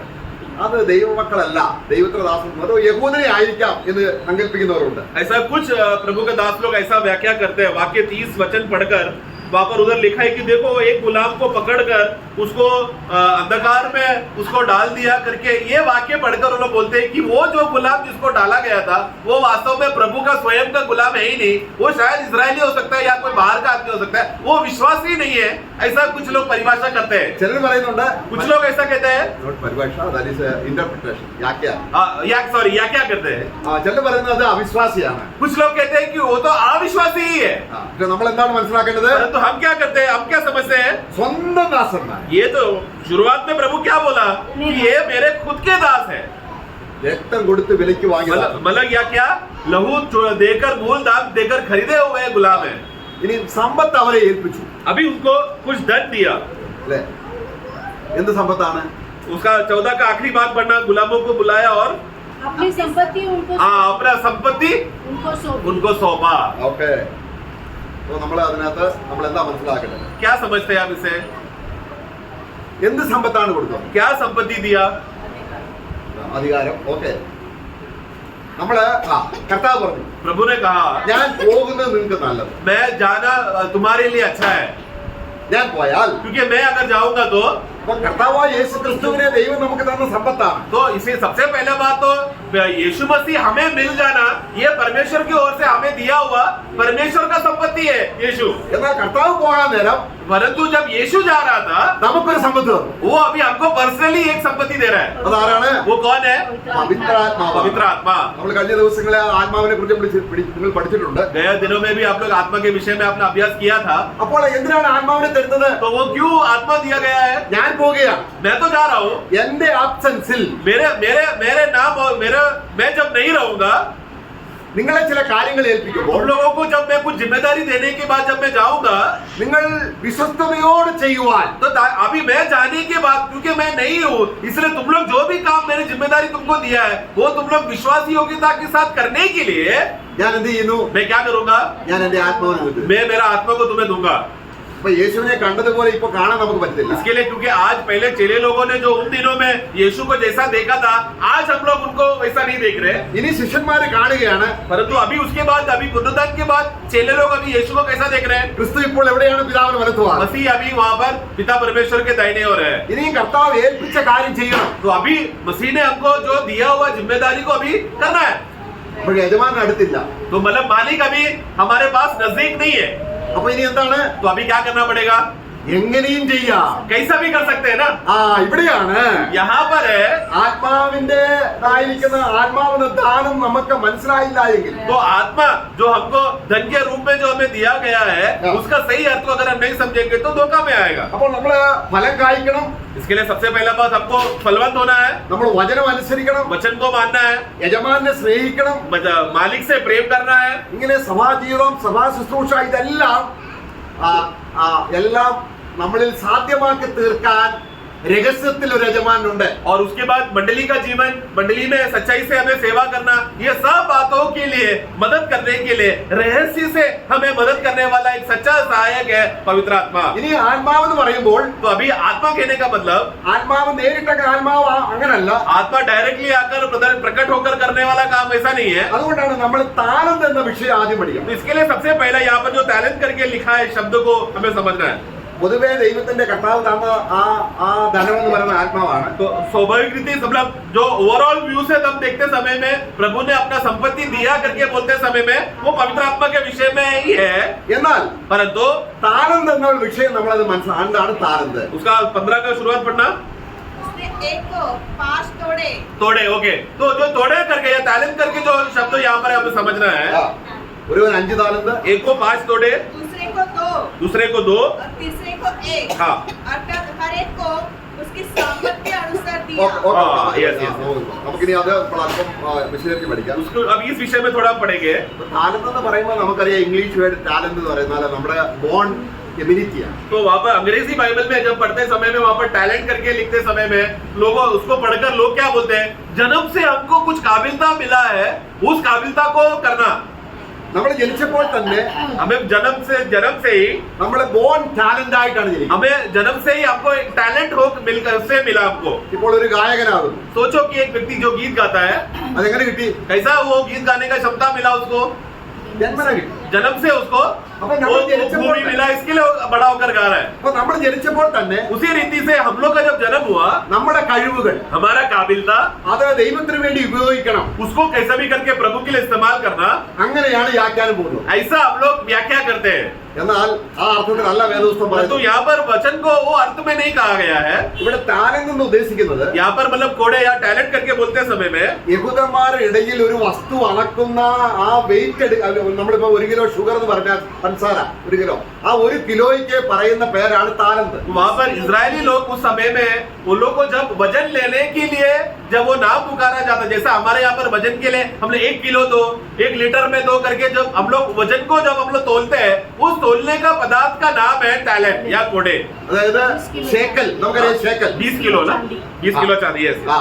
അത് ദൈവമക്കളല്ല, ദൈവത്തിന്റെ ദാസൻ അതോ യഹൂദനെ ആയിരിക്കാം എന്ന് സങ്കല്പിക്കുന്നവരുണ്ട്. ऐसा कुछ प्रभु के दास लोग ऐसा व्याख्या करते हैं। वाक्य 30 वचन पढ़कर वहां पर उधर लिखा है कि देखो एक गुलाम को पकड़कर उसको अंधकार में उसको डाल दिया करके, ये वाक्य पढ़कर वो लोग बोलते हैं कि वो जो गुलाम जिसको डाला गया था वो वास्तव में प्रभु का स्वयं का गुलाम है ही नहीं, वो शायद इजरायली हो सकता है या कोई बाहर का आदमी हो सकता है, वो विश्वासी नहीं है। ऐसा कुछ लोग परिभाषा करते हैं, ചിലർ പറയുന്നുണ്ട് कुछ लोग ऐसा कहते हैं, പരിഭാഷ ദാറ്റ് ഈസ് ഇന്റർപ്രിട്ടേഷൻ വ്യാഖ്യ. या सॉरी या क्या करते हैं, ചിലർ പറയുന്നത് അത് അവിശ്വാസിയാണ്. कुछ लोग कहते हैं कि वो तो अविश्वासी ही है। പക്ഷെ നമ്മൾ എന്താണ് മനസ്സിലാക്കേണ്ടത്? परंतु हम क्या करते हैं, हम क्या समझते हैं, സ്വന്തം ദാസന്മാർ ये तो शुरुआत में प्रभु क्या बोला कि ये मेरे खुद के दास है। രക്തം കൊടുത്ത് വിലയ്ക്ക് വാങ്ങിയ मतलब या क्या, लहू देकर मूल दाम देकर खरीदे हुए गुलाम है। ഇനി സമ്പത്ത് അവരെ ഏൽപ്പിച്ചു अभी उनको कुछ धन दिया, അല്ലെ? എന്ത് സമ്പത്താണ്? उसका 14 का आखिरी बात पढ़ना, गुलामों को बुलाया और अपनी संपत्ति उनको अपना संपत्ति उनको सौंपा। ഓക്കെ. അപ്പൊ നമ്മൾ അതിനകത്ത് നമ്മൾ എന്താ മനസ്സിലാക്കേണ്ടത്? क्या समझते हैं आप इसे, എന്ത് സമ്പത്താണ് കൊടുത്തത്? क्या संपत्ति दिया, അധികാരം. ഓക്കെ. നമ്മള് കർത്താവ് പറഞ്ഞു प्रभु ने कहा ഞാൻ പോകുന്നത് നിങ്ങൾക്ക് നല്ലത്. मैं जाना तुम्हारे लिए अच्छा है, ഞാൻ പോയാൽ क्योंकि मैं अगर जाऊंगा तो അപ്പൊ കർത്താവായ യേശു ക്രിസ്തുവിനെ ദൈവം നമുക്ക് തന്ന സമ്പത്താണ്. इसे सबसे पहले बात तो यीशु मसीह हमें मिल जाना, ये परमेश्वर की ओर से हमें दिया हुआ परमेश्वर का संपत्ति है यीशु। എന്നാൽ കർത്താവ് പോകാൻ നേരം परंतु जब यीशु जा रहा था നമുക്കൊരു സമ്പത്ത് തന്നു. वो अभी हमको पर्सनली एक संपत्ति दे रहा है। അതാരാണ്? वो कौन है, പവിത്രാത്മാവ്. पवित्र आत्मा। നമ്മൾ കഴിഞ്ഞ ദിവസങ്ങളെ ആത്മാവിനെ കുറിച്ച് നിങ്ങൾ പഠിച്ചിട്ടുണ്ട്. गए दिनों में भी आप लोग आत्मा के विषय में अपना अभ्यास किया था। അപ്പോൾ എന്തിനാണ് ആത്മാവിനെ തരുന്നത്? तो वो क्यों आत्मा दिया गया है, ഞാൻ പോവുകയാണ്, मैं तो जा रहा हूँ, എന്റെ ആബ്സെൻസിൽ मेरे मेरे मेरे नाम और मेरे मैं जब नहीं रहूंगा, നിങ്ങളെ ചില കാര്യങ്ങൾ ഏൽപ്പിക്കുമ്പോൾ उन लोगों को जब मैं कुछ जिम्मेदारी देने के बाद जब मैं जाऊंगा നിങ്ങൾ വിശ്വസ്തയോടെ ചെയ്യുവാൻ तो अभी मैं जाने के बाद, क्योंकि मैं नहीं हूँ इसलिए तुम लोग जो भी काम मेरी जिम्मेदारी तुमको दिया है वो तुम लोग विश्वासी योग्यता के साथ करने के लिए ഞാൻ എന്ത് ചെയ്യുന്നു? मैं क्या करूंगा, ഞാൻ എന്റെ ആത്മാവിനെ നൽകുന്നു. मैं मेरा आत्मा को तुम्हें दूंगा। അപ്പൊ യേശുവിനെ കണ്ടതുപോലെ ഇപ്പൊ കാണാൻ നമുക്ക് പറ്റത്തില്ല. इसके लिए क्योंकि आज पहले चेले लोगों ने जो उन दिनों में यीशु को जैसा देखा था, आज हम लोग उनको वैसा नहीं देख रहे। ഇനി ശിഷ്യന്മാരെ കാണുകയാണ്. परंतु अभी उसके बाद, अभी पुनरुत्थान के बाद चेले लोग अभी यीशु को कैसा देख रहे हैं, ക്രിസ്തു ഇപ്പോൾ എവിടെയാണ്? പിതാവിന് വലത്തുവാണ്. मसीह अभी वहां पर पिता परमेश्वर के दाहिने ओर है। ഇനിയും കർത്താവ് ഏൽപ്പിച്ച കാര്യം ചെയ്യണം. तो अभी मसीह ने हमको जो दिया हुआ जिम्मेदारी को अभी करना है। അപ്പോൾ യജമാനൻ അടുത്തില്ല. तो मतलब मालिक अभी हमारे पास नजदीक नहीं है, അപ്പൊ ഇനി എന്താണ്? तो अभी क्या करना पड़ेगा, എങ്ങനെയും ചെയ്യാം. कैसा भी कर सकते हैं ना। ഇവിടെയാണ് यहाँ पर है, ആത്മാവിന്റേതായിരിക്കുന്ന ആത്മാവിന്റെ ദാനം നമുക്ക് മനസ്സിലായില്ല എങ്കിൽ तो आत्मा जो हमको धन के रूप में जो हमें दिया गया है उसका सही अर्थ को अगर हम नहीं समझेंगे तो धोखा में आएगा। അപ്പോൾ നമ്മള് ഫലം കായ്ക്കണം. इसके लिए सबसे पहला बात हमको फलवंत होना है, നമ്മൾ വചനം അനുസരിക്കണം. वचन को मानना है, യജമാനെ സ്നേഹിക്കണം. मालिक से प्रेम करना है। ഇങ്ങനെ സഭാജീവിതം, സഭാ ശുശ്രൂഷ ഇതെല്ലാം എല്ലാം നമ്മളിൽ സാധ്യമാക്കി തീർക്കാൻ രഹസ്യത്തിൽ ഒരു യജമാനുണ്ട്. और उसके बाद मंडली का जीवन, मंडली में सच्चाई से हमें सेवा करना, ये सब बातों के लिए मदद करने के लिए रहस्य से हमें मदद करने वाला एक सच्चा सहायक है पवित्र आत्मा। ഇനി ആത്മാവെന്ന് പറയുമ്പോൾ तो अभी आत्मा कहने का मतलब ആത്മാവ് നേരിട്ട ആത്മാവ് അങ്ങനല്ല. आत्मा डायरेक्टली आकर प्रकट होकर करने वाला काम ऐसा नहीं है। അതുകൊണ്ടാണ് നമ്മൾ താലന്ത് എന്ന വിഷയം ആദ്യം പഠിക്കണം. तो इसके लिए सबसे पहला यहाँ पर जो टैलेंट करके लिखा है शब्द को हमें समझना है। പൊതുവേ ദൈവത്തിന്റെ കർത്താവ് തന്ന ആ ധനം എന്ന് പറയുന്ന ആത്മാവാണ്. तो स्वाभाविक रीति मतलब जो ओवरऑल व्यू से हम देखते समय में प्रभु ने अपना संपत्ति दिया करके बोलते समय में वो पवित्र आत्मा के विषय में ही है. എന്നാൽ परंतु താലന്ത് എന്ന വിഷയം നമ്മളത് മനസ്സിലാക്കണം. എന്താണ് താലന്ത്? उसका 15 का शुरुआत पढ़ना. उसने एक को 5 तोड़े. तोड़े, ओके. तो जो तोड़े करके या टैलेंट करके जो शब्द यहाँ पर हमें समझना है. ഒരുവൻ 5 താലന്ത്, एक को 5 तोड़े, दूसरे को 2, दूसरे को 2, और तीसरे को 1. हाँ. अर्थात हर एक को उसकी सामर्थ्य अनुसार दिया. yes, yes. നമുക്കിനി അത് അല്പം വിശദീകരിച്ച് പഠിക്കാം. उसको अब इस विषय में थोड़ा पढ़ेंगे. താലന്ത് എന്ന് പറയുമ്പോൾ നമുക്കറിയാം ഇംഗ്ലീഷ് വേർഡ് ടാലന്റ് എന്ന് പറയുന്നത് നമ്മുടെ ബോൺ എബിലിറ്റിയാണ്. तो वहाँ पर अंग्रेजी बाइबल में जब पढ़ते समय में वहाँ पर टैलेंट करके लिखते समय में लोगों उसको पढ़कर लोग क्या बोलते हैं, जन्म से हमको कुछ काबिलता मिला है, उस काबिलता को करना. നമ്മൾ ജനിച്ചപ്പോൾ തന്നെ हमें जन्म से ही നമ്മൾ ബോൺ ടാലന്റ് ആയിട്ടാണ് ജനിക്കുന്നത്. हमें जन्म से ही हमको एक टैलेंट हो मिलकर से मिला हमको. ഇപ്പോൾ ഒരു ഗായകനാകുന്നു. सोचो कि एक व्यक्ति जो गीत गाता है, അതെങ്ങനെ കിട്ടി? कैसा वो गीत गाने का क्षमता मिला उसको? ജന്മന കിട്ടി. जन्म से उसको अबे नंबर वो जनिച്ചപ്പോൾ भूमि मिला, इसके लिए वो बड़ा होकर गा रहा है. അപ്പൊ നമ്മൾ ജനിച്ചപ്പോൾ തന്നെ उसी रीति से हम लोग का जब जन्म हुआ, നമ്മുടെ കഴിവുകൾ हमारा काबिलता അത് ദൈവത്തിന് വേണ്ടി ഉപയോഗിക്കണം. उसको कैसा भी करके प्रभु के लिए इस्तेमाल करना, അങ്ങനെയാണ് വ്യാഖ്യാനം പോകുന്നത്. ऐसा हम लोग व्याख्या करते हैं. എന്നാൽ ആ അർത്ഥത്തിലല്ല വേദപുസ്തകം परंतु പറയുന്നത്. यहाँ पर वचन को वो अर्थ में नहीं कहा गया है. ഇവിടെ ടാലന്റ് എന്ന് ഉദ്ദേശിക്കുന്നത് यहाँ पर मतलब कोड़े या टैलेंट करके बोलते समय में യഹൂദന്മാരുടെ ഇടയിൽ ഒരു വസ്തു അളക്കുന്ന ആ വെയിറ്റ് നമ്മളിപ്പോ 1 കിലോ ഷുഗർ എന്ന് പറഞ്ഞാൽ പഞ്ചസാര 1 കിലോ, ആ 1 കിലോയ്ക്ക് പറയുന്ന പേരാണ് താലന്ത്. वहाँ पर इजरायली लोग उस समय में उन लोग को जब वजन लेने के लिए जब वो नाम पुकारा जाता, जैसा हमारे यहाँ पर वजन के लिए हमने 1 किलो दो, 1 लीटर में दो करके जब हम लोग वजन को जब हम लोग तोलते हैं, उस तोलने का पदार्थ का नाम है टैलेंट या कोड़े. അതായത് ഷേക്കൽ, നമുക്കറിയാം ഷേക്കൽ 20 किलो ना, 20 किलो चांदी है. ആ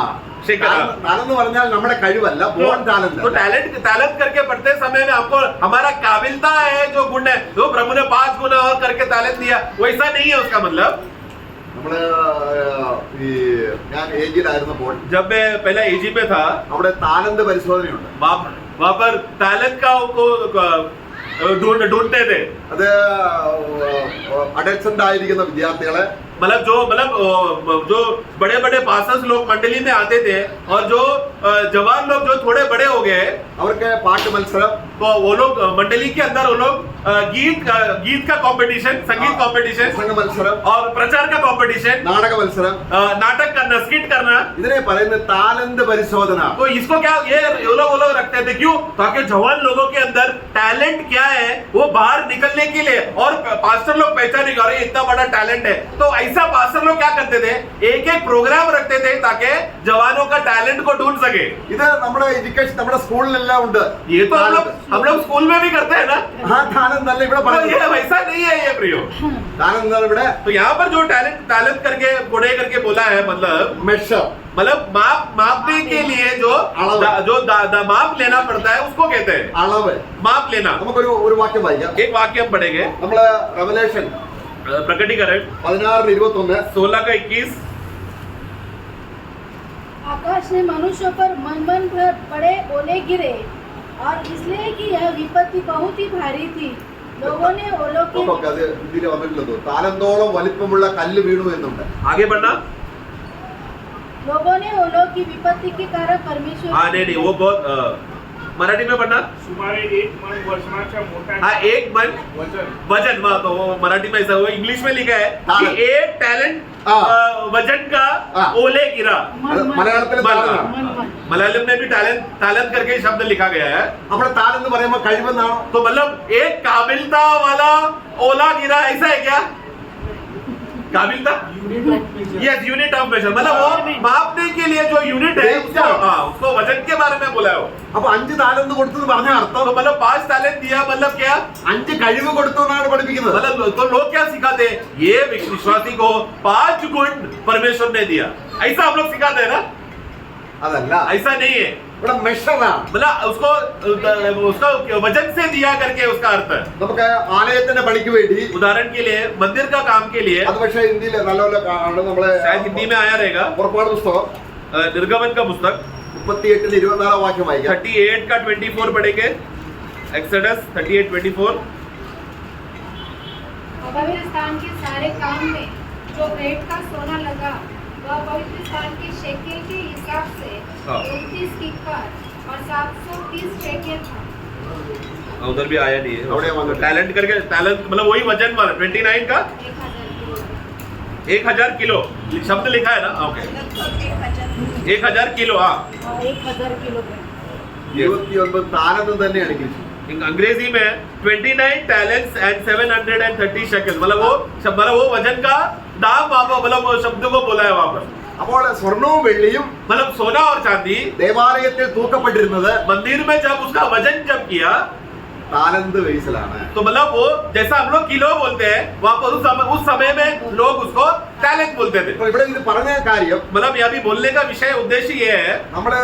താലെന്ന് പറഞ്ഞാൽ നമ്മുടെ കഴിവല്ല, ബോൺ ടാലന്റ്. तो टैलेंट करके पढ़ते समय में हमको हमारा काबिलता है जो गुण है, जो प्रभु ने 5 गुना और करके टैलेंट दिया, वैसा नहीं है उसका मतलब. നമ്മള് ഈ ഞാൻ ഏജിലായിരുന്നപ്പോൾ जब मैं पहले एजी में था, അവിടെ താലന്ത് പരിശോധനയുണ്ട്. वहाँ पर टैलेंट का ढूंढते थे. അത് അഡൽസന്റ് ആയിരിക്കുന്ന വിദ്യാർത്ഥികളെ मतलब जो बड़े बड़े पासर्स लोग मंडली में आते थे और जो जवान लोग जो थोड़े बड़े हो गए, അവർക്ക് പാട്ട് മത്സരം, तो वो लोग मंडली के अंदर वो लोग गीत का कंपटीशन, संगीत कंपटीशन പ്രസംഗ മത്സരം, और प्रचार का कंपटीशन, നാടക മത്സരം, नाटक करना, स्किट करना. ഇതിനെ പറയുന്നത് താലന്ത് പരിശോധന. तो इसको क्या ये लोग रखते थे, क्यों? ताकि जवान लोगों के अंदर टैलेंट क्या है वो बाहर निकलने के लिए, और पास्टर लोग पहचानेंगे अरे इतना बड़ा टैलेंट है. तो ऐसा पास्टर लोग क्या करते थे, एक प्रोग्राम रखते थे ताकि जवानों का टैलेंट को ढूंढ सके. ഇത് നമ്മുടെ എഡ്യൂക്കേഷൻ നമ്മുടെ സ്കൂളിലെല്ലാം ഉണ്ട്. ये तो हम लोग स्कूल में भी करते हैं ना. ആ താലന്ത് അല്ല ഇവിടെ तो പറയുന്നത്. ये वैसा नहीं है ये प्रियो. താലന്ത് ഇവിടെ तो यहाँ पर जो टैलेंट करके गुणे करके बोला है, മെഷർ, मतलब मापने के लिए जो माप लेना पड़ता है उसको कहते हैं അളവ്. माप लेना. നമുക്കൊരു വാക്യം വായിക്കാം. एक वाक्य हम पढ़ेंगे, നമ്മള് റെവലേഷൻ प्रकटीकरण 16:21 16 का 21. आकाश ने मनुष्यों पर मन भर बड़े ओले गिरे, और इसलिए कि यह विपत्ति बहुत ही भारी थी, लोगों ने ओलों के നോക്കാം. അത് ഹിന്ദിയിൽ വന്നിട്ടുള്ളത് താലന്തോളം വലിപ്പമുള്ള കല്ല് വീണു എന്നുണ്ട്. आगे बढ़ना. लोगों ने ओलों की विपत्ति के कारण परमेश्वर हाँ नहीं वो बहुत मराठी में पढ़ना. सुमारे 1 मन वजनाचा मोठा हाँ 1 मन वजन, तो वो मराठी में ऐसा, वो इंग्लिश में लिखा है कि 1 टैलेंट वजन का ओले गिरा. മലയാളത്തിൽ താലന്താണ്. मलयालम में भी टैलेंट करके शब्द लिखा गया है. അവിടെ താലന്ത് പറയുമ്പോൾ കഴിവെന്നാണോ? तो मतलब एक काबिलता वाला ओला गिरा, ऐसा है क्या? काबिलता, यस, यूनिट ऑफ मेजर, मतलब वो मापने के लिए जो यूनिट है उसको वजन के बारे में बोला है. അപ്പൊ 5 താലന്ത് കൊടുത്തു പറഞ്ഞ അർത്ഥം तो मतलब 5 टैलेंट दिया मतलब क्या? 5 കഴിവ് കൊടുത്തു എന്നാണ് പഠിപ്പിക്കുന്നത്. मतलब तो लोग क्या सिखाते हैं, ये विश्वासी को 5 गुण परमेश्वर ने दिया, ऐसा हम लोग सिखाते हैं ना. അതല്ല, ऐसा नहीं है. ഇവിടെ മെഷറാണ്. मतलब उसका वजन से दिया करके उसका अर्थ है. നമുക്ക് ആലയത്തിന്റെ പണിക്ക് വേണ്ടി, उदाहरण के लिए मंदिर का काम के लिए, അത് പക്ഷേ ഹിന്ദിയിൽ നല്ലപോലെ നമ്മളെ शायद हिंदी में आया रहेगा, പുറപ്പാട് പുസ്തകം निर्गमन का पुस्तक 38-24 വാക്യം വായിക്കാം. 38 का 24 पढ़ेंगे. एक्सोडस 38-24. पवित्र स्थान के सारे काम में जो भेंट का सोना लगा वह पवित्र स्थान के शेकेल के हिसाब से हाँ। 29 किक्कर और 730 शेकेल था। उधर भी आया नहीं थोड़े है वहाँ- टैलेंट करके टैलेंट मतलब वही वजन वाला 29 का 1000 किलो शब्द लिखा है ना ओके लगभग 1000 1000 किलो हाँ 1000 किलोग्राम। 29 താലന്ത് തന്നെയാണ് ഇംഗ്ലീഷ്. अंग्रेजी में 29 टैलेंट्स एंड 730 शekels मतलब वो वजन का दाम वहाँ पर मतलब वो शब्द को बोला है वहाँ पर അപ്പോൾ സ്വർണവും വെള്ളിയും मतलब सोना और चांदी ദേവാലയത്തിൽ തൂക്കപ്പെട്ടിരുന്നത് मंदिर में जब उसका वजन जब किया താലന്ത് ബേസിലാണ്. तो मतलब वो जैसा हम लोग किलो बोलते हैं वहाँ पर उस समय में लोग उसको टैलेंट बोलते थे അപ്പോൾ ഇവിടെ ഇത് പറഞ്ഞ കാര്യം मतलब यहाँ भी बोलने का विषय उद्देश्य ये है നമ്മള്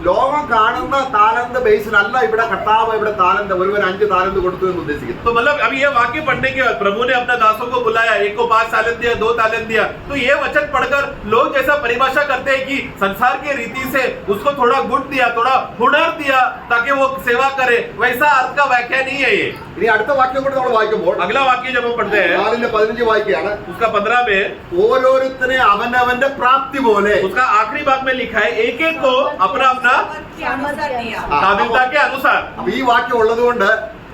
ലോകം കാണുന്ന താലന്ത് ബേസിലല്ല ഇവിടെ കർത്താവ് ഇവിടെ താലന്ത് ഒരുവൻ 5 താലന്ത് കൊടുത്തു എന്ന് ഉദ്ദേശിക്കുന്നത്. तो मतलब अभी ये वाक्य पढ़ने के बाद प्रभु ने अपने दासों को बुलाया, एक को 5 तालंत दिया, 2 तालंत दिया, तो ये वचन पढ़कर लोग जैसा परिभाषा करते हैं कि संसार के रीति से उसको थोड़ा गुण दिया, थोड़ा हुनर दिया ताकि वो सेवा करे, वैसा अर्थ का व्याख्या नहीं है ये। ഇനി അടുത്ത വാക്യം കൂടെ നമ്മൾ വായിക്കുമ്പോൾ अगला वाक्य जब हम पढ़ते हैं 4:15 വായിക്കുകയാണ്. उसका 15 में ഓരോരുത്തരെ അവനവന്റെ പ്രാപ്തി പോലെ. उसका आखिरी भाग में लिखा है एक एक को अपना अपना के अनुसार दिया। ആ, काबिलता के अनुसार। അപ്പൊ ഈ വാക്യം ഉള്ളത് കൊണ്ട്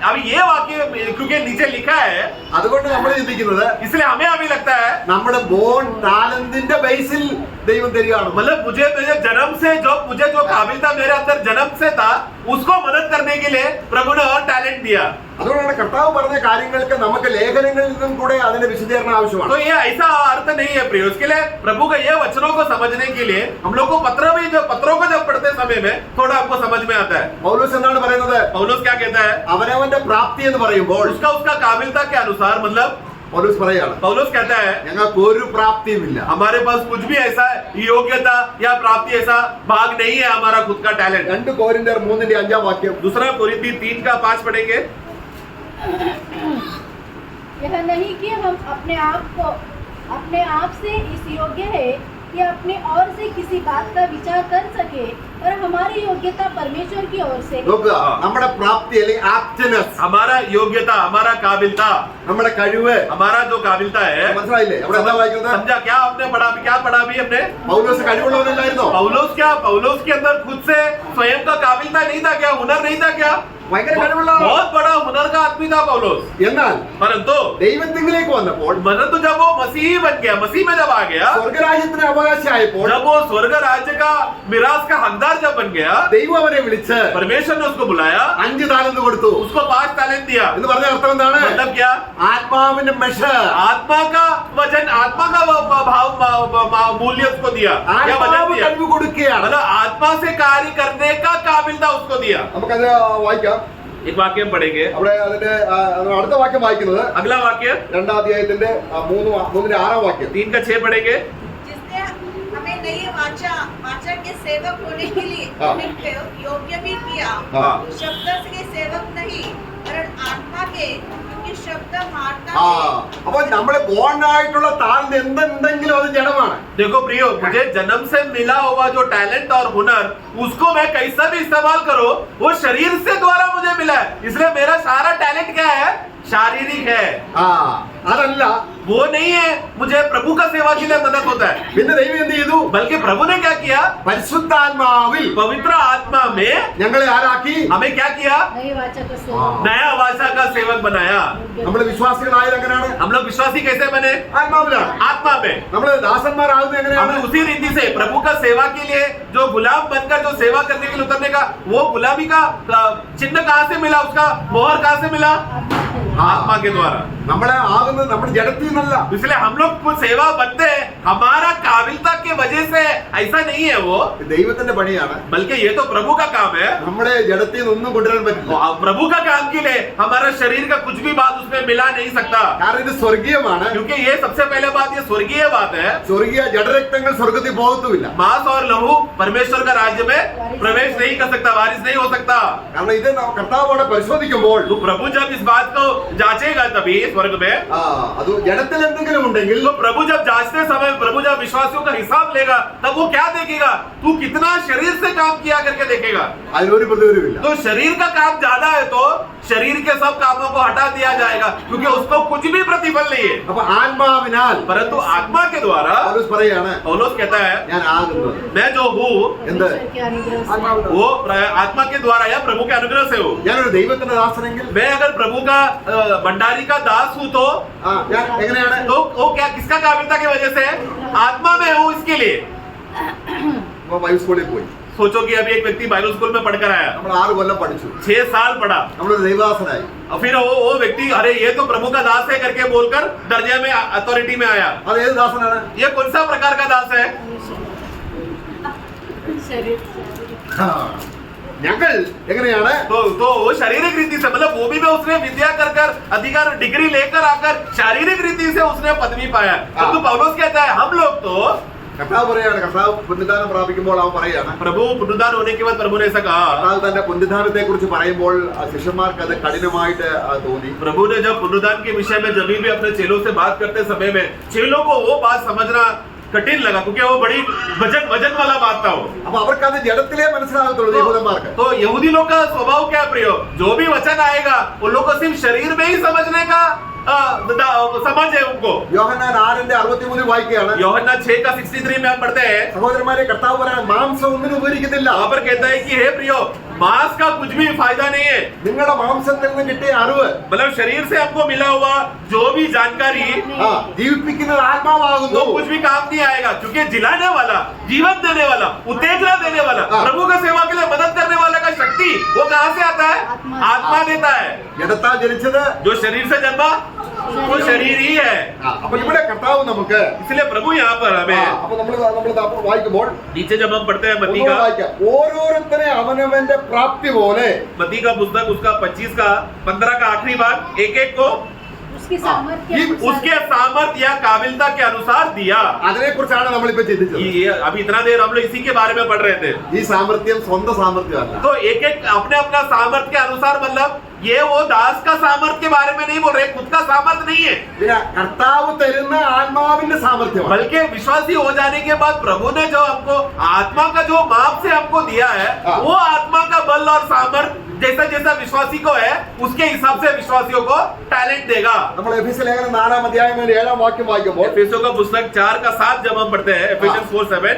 अब ये वाक्य क्योंकि नीचे लिखा है അതുകൊണ്ട് നമ്മൾ ചിന്തിക്കുന്നത് इसलिए हमें अभी लगता है നമ്മുടെ ബോൺ താലന്തിന്റെ ബേസിൽ ദൈവം തരികയാണ്. मतलब मुझे मेरे जन्म से मुझे जो काबिलता मेरे अंदर जन्म से था उसको मदद करने के लिए प्रभु ने और टैलेंट दिया। അതുകൊണ്ടാണ് കർത്താവ് പറഞ്ഞ കാര്യങ്ങൾക്ക് നമുക്ക് ലേഖനങ്ങളിൽ നിന്നും കൂടെ അതിന്റെ വിശദീകരണം ആവശ്യമാണ്. तो ये ऐसा अर्थ नहीं है प्रिय, उसके लिए प्रभु के ये वचनों को समझने के लिए हम लोग को पत्रों को जब पढ़ते समय में थोड़ा हमको समझ में आता है। പൗലോസ് എന്താണ് പറയുന്നത്? पौलुस क्या कहता है? അവനവന്റെ പ്രാപ്തി എന്ന് പറയുമ്പോൾ उसका काबिलता के अनुसार मतलब പൗലോസ് പറയാണ് पौलुस कहता है ഞങ്ങൾക്ക് ഒരു പ്രാപ്തിയുമില്ല. हमारे पास कुछ भी ऐसा योग्यता या प्राप्ति ऐसा भाग नहीं है हमारा खुद का टैलेंट। 2 कोरिन्ത്യർ 3:5 വാക്യം. दूसरा कोरिन्थी 3:5 पढ़ेंगे। यह नहीं कि हम अपने आप से इस योग्य है कि अपने और से किसी बात का विचार कर सके, पर हमारी योग्यता परमेश्वर की ओर से है। നോക്കുക, നമ്മുടെ പ്രാപ്തി അല്ലെങ്കിൽ ആപ്റ്റ്നെസ്, हमारा योग्यता, हमारा काबिलता, നമ്മുടെ കഴിവ് हमारा जो काबिलता है മനസ്സിലായില്ലേ? അവിടെ എന്താ വായിക്കുന്നത്? समझा क्या आपने क्या पढ़ा अभी हमने? പൗലോസ് കഴിവുള്ളവനല്ലായിരുന്നോ? पौलुस के अंदर खुद से स्वयं का काबिलता नहीं था क्या? हुनर नहीं था क्या? ഭയങ്കര കഴിവുള്ള बहुत बड़ा हुनर का आदमी था पौलुस। എന്നാൽ परंतु ദൈവത്തിലേക്ക് വന്നപ്പോൾ जब वो मसीह बन गया, मसीह में जब आ गया, സ്വർഗരാജ്യത്തിന് അവകാശിയായപ്പോൾ जब वो स्वर्ग राज्य का मिरास का हकदार जब बन गया, ദൈവം അവനെ വിളിച്ച് परमेश्वर ने उसको बुलाया, 5 താലന്ത് കൊടുത്തു. उसको 5 तालेंट दिया। എന്ന് പറഞ്ഞ അർത്ഥം എന്താണ്? मतलब क्या? ആത്മാവിന്റെ മെഷർ, आत्मा का वजन, आत्मा का भाव मूल्य उसको दिया या वजन ആത്മാവ് दिया। കഴിവ് കൊടുക്കുകയാണ്. मतलब आत्मा से कार्य करने का काबिलता उसको दिया। നമുക്കത് വായിക്കാം. एक वाक्य हम पढ़ेंगे। അവിടെ അതിന്റെ അടുത്ത വാക്യം വായിക്കുന്നത് अगला वाक्य 2 അധ്യായത്തിന്റെ 3:6 വാക്യം. 3:6 पढ़ेंगे। जिसने हमें नई वाचा के सेवक होने के लिए हाँ। हमें योग्य भी किया। हाँ। शब्द के सेवक नहीं वरन आत्मा के, क्योंकि शब्द मारता ആ है। അപ്പൊ നമ്മള് ബോൺ ആയിട്ടുള്ള താലന്ത് എന്തെങ്കിലും അത് ജഡമാണ്. देखो प्रियो, मुझे जन्म से मिला हुआ जो टैलेंट और हुनर, उसको मैं कैसा भी इस्तेमाल करो, वो शरीर से द्वारा मुझे मिला है। इसलिए मेरा सारा टैलेंट क्या है? शारीरिक है। ആ അതല്ല, वो नहीं है मुझे प्रभु का सेवा के लिए मदद होता है। പിന്നെ ദൈവം എന്ത് ചെയ്തു? बल्कि प्रभु ने क्या किया? പരിശുദ്ധാത്മാവിൽ पवित्र आत्मा में ഞങ്ങളെ ആരാക്കി? हमें क्या किया? नई वाचा का हाँ। सेवक। नया भाषा का सेवक बनाया। നമ്മൾ വിശ്വാസികളായത് എങ്ങനെയാണ്? हम लोग विश्वासी कैसे बने? ആത്മാവിലാണ്. आत्मा में। നമ്മൾ ദാസന്മാരാകുന്നത് हम എങ്ങനെയാണ്? उसी रीति से प्रभु का सेवा के लिए जो गुलाम बनकर जो सेवा करने के लिए उतरने का, वो गुलामी का चिन्ह कहाँ से मिला? उसका मोहर कहाँ से मिला? आत्मा के द्वारा। നമ്മളെ ആകുന്നത് നമ്മുടെ ജഡത്തിൽ നിന്നല്ല. इसलिए हम लोग कुछ सेवा बनते हैं हमारा काबिलता के वजह से, ऐसा नहीं है वो, ദൈവത്തിന്റെ പണിയാണ്. बल्कि ये तो प्रभु का काम है। നമ്മുടെ ജഡത്തിൽ നിന്നൊന്നും കൊണ്ടുവരാൻ പറ്റില്ല. प्रभु का काम के लिए हमारा शरीर का कुछ भी बात उसमें मिला नहीं सकता, കാരണം ഇത് സ്വർഗീയമാണ്. क्योंकि ये सबसे पहले बात, ये स्वर्गीय बात है। സ്വർഗീയ ജഡരക്തങ്ങൾ സ്വർഗത്തിൽ പോകത്തുമില്ല. मांस और लहू परमेश्वर का राज्य में प्रवेश नहीं कर सकता, वारिस नहीं हो सकता। കാരണം ഇത് കർത്താവ് അവിടെ പരിശോധിക്കുമ്പോൾ तो प्रभु जब इस बात को जांचेगा तभी स्वर्ग में, അത് ജഡത്തിൽ എന്തെങ്കിലും ഉണ്ടെങ്കിൽ तो प्रभु जब जांचते समय, प्रभु जब जब विश्वासियों का हिसाब लेगा तब वो क्या देखेगा? तू कितना शरीर से काम किया करके देखेगा। അതിനൊരു പ്രതിഫലമില്ല. तो शरीर का काम ज्यादा है तो शरीर के सब कामों को हटा दिया जाएगा, क्योंकि उसको कुछ भी प्रतिफल नहीं है। അപ്പൊ ആത്മാവിനാൽ परंतु आत्मा के द्वारा പൗലോസ് പറയാണ്, पौलुस कहता है, ഞാൻ ആകുന്നത് मैं जो हूँ എന്ത് ईश्वर के अनुग्रह से। ആത്മാവിനാൽ. वो आत्मा के द्वारा या प्रभु के अनुग्रह से हूँ। ഞാനൊരു ദൈവത്തിന്റെ ദാസനെങ്കിൽ मैं अगर प्रभु का भंडारी का दास हूँ तो ഞാൻ എങ്ങനെയാണ്? वो क्या किसका काबिलता की वजह से है? आत्मा में हूँ इसके लिए। അപ്പൊ ബൈബിൾ സ്കൂളിൽ പോയി, सोचो कि अभी एक व्यक्ति बाइबल स्कूल में पढ़कर आया, നമ്മൾ 6 കൊല്ലം പഠിച്ചു, 6 साल पढ़ा, നമ്മളൊരു ദൈവദാസനായി. और फिर वो व्यक्ति अरे ये तो प्रभु का दास है करके बोलकर दर्जे में अथॉरिटी में आया। അത് ഏത് ദാസനാണ്? ये कौन सा प्रकार का दास है? शरीर ആ, ഞങ്ങൾ എങ്ങനെയാണ്? तो वो शारीरिक रीति से, मतलब वो भी में उसने विद्या कर अधिकार डिग्री लेकर आकर शारीरिक रीति से उसने पदवी पाया। तो पौलुस कहता है हम लोग तो, കർത്താവ് പറയാണ്, കർത്താവ് പുനരുദ്ധാനം പ്രാപിക്കുമ്പോൾ അവൻ പറയാണ്, प्रभु पुनरुद्धान होने के बाद प्रभु ने ऐसा कहा, കർത്താവ് തന്റെ പുനരുദ്ധാനത്തെ കുറിച്ച് പറയുമ്പോൾ ശിഷ്യന്മാർക്ക് അത് കഠിനമായിട്ട് തോന്നി. प्रभु ने जब पुनरुद्धान के विषय में जब भी अपने चेलों से बात करते समय में चेलों को वो बात समझना कठिन लगा, क्योंकि वो बड़ी वजन वाला बात था वो। അപ്പൊ അവർക്ക് അത് ജഡത്തിലേ മനസ്സിലാകത്തുള്ളൂ യഹൂദന്മാർക്ക്. तो यहूदी लोग का स्वभाव क्या प्रियो, जो भी वचन आएगा उन लोग को सिर्फ शरीर में ही समझने का समझ है उनको। യോഹന്നാൻ 6:63 വായിക്കുകയാണ്, യോഹन्ना 6 का 63 में हम पढ़ते हैं, സഹോദരന്മാരെ, കർത്താവ് പറയാൻ മാംസം ഒന്നിനും ഉപകരിക്കുന്നില്ല. वहां पर कहता है कि हे प्रियो, मांस का कुछ भी फायदा नहीं है। നിങ്ങളുടെ മാംസത്തിൽ നിന്ന് കിട്ടിയ അറിവ് मतलब शरीर से हमको मिला हुआ जो भी जानकारी ജീവിപ്പിക്കുന്നത് वो ആത്മാവാകുന്നു. कुछ भी काम नहीं आएगा, क्योंकि जिलाने वाला, जीवन देने वाला, उत्तेजना देने वाला, प्रभु का सेवा के लिए मदद करने वाला का शक्ति वो कहाँ से आता है? आत्मा देता है। ജഡത്താൽ ജനിച്ചത്. जो शरीर से जन्मा वो शरीर ही है। അപ്പൊ ഇവിടെ കർത്താവ് നമുക്ക് इसलिए प्रभु यहाँ पर हमें അപ്പൊ നമ്മൾ വായിക്കുമ്പോൾ नीचे जब हम पढ़ते हैं मत्ती ഒന്നുകൂടെ का വായിക്കാം. ഓരോരുത്തരെ അവനവന്റെ പ്രാപ്തി പോലെ मत्ती का पुस्तक उसका 25 का 15 का आखिरी भाग, एक को उसकी सामर्थ्य ये अनुसार उसके सामर्थ्य या काबिलता के अनुसार दिया। അതിനെ കുറിച്ചാണ് നമ്മളിപ്പോ ചിന്തിച്ചത്. अभी इतना देर हम लोग इसी के बारे में पढ़ रहे थे। ഈ സാമർത്ഥ്യം സ്വന്തം സാമർത്ഥ്യമല്ല. तो एक अपने अपना सामर्थ्य के अनुसार, मतलब ये वो दास का सामर्थ्य के बारे में नहीं बोल रहे, खुद का सामर्थ्य नहीं है, പിന്നെ കർത്താവ് തരുന്ന ആത്മാവിന്റെ സാമർത്ഥ്യമാണ്. बल्कि विश्वासी हो जाने के बाद प्रभु ने जो हमको आत्मा का जो माप से हमको दिया है, वो आत्मा का बल और सामर्थ्य जैसा जैसा विश्वासी को है उसके हिसाब से विश्वासियों को टैलेंट देगा। നമ്മൾ എഫെസ്യ ലേഖനം 4-ാം അധ്യായം 7-ാം വാക്യം വായിക്കുമ്പോൾ एफेसियों का पुस्तक 4 का 7 जब हम पढ़ते हैं, एफेसियंस 4:7,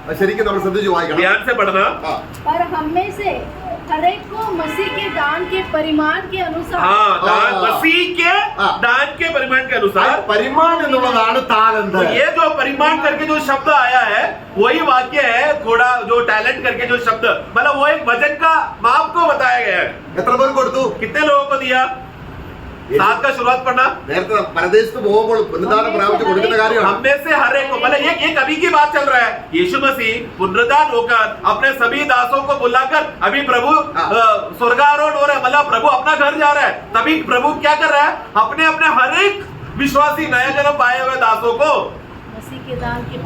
അത് ശരിക്കും നമ്മൾ ശ്രദ്ധിച്ച് വായിക്കണം. ध्यान से पढ़ना। पर हम में से हर एक को मसीह के दान के परिमाण के अनुसार हाँ, दान हाँ। मसीह के दान के परिमाण के अनुसार। പരിമാൺ എന്നുള്ളതാണ് താലന്ത്. तो ये जो परिमाण करके जो शब्द आया है वही वाक्य है, थोड़ा जो टैलेंट करके जो शब्द, मतलब वो एक वजन का माप को बताया गया है। എത്ര പേർക്ക് കൊടുത്തു? कितने लोगों को दिया? 7 का शुरुआत पढ़ना। നേരത്തെ പരദേശത്ത് പോകുമ്പോൾ പുനരുദ്ധാനം പ്രാപിച്ച് കൊടുക്കുന്ന കാര്യമാണ്. हम में से हर एक को, मतलब ये कभी की बात चल रहा है। यीशु मसीह पुनरुद्धान होकर अपने सभी दासों को बुलाकर अभी प्रभु स्वर्गारोहण हो रहा है, मतलब प्रभु अपना घर जा रहा है, तभी प्रभु क्या कर रहा है? अपने अपने हर एक विश्वासी नया जन्म पाए हुए दासों को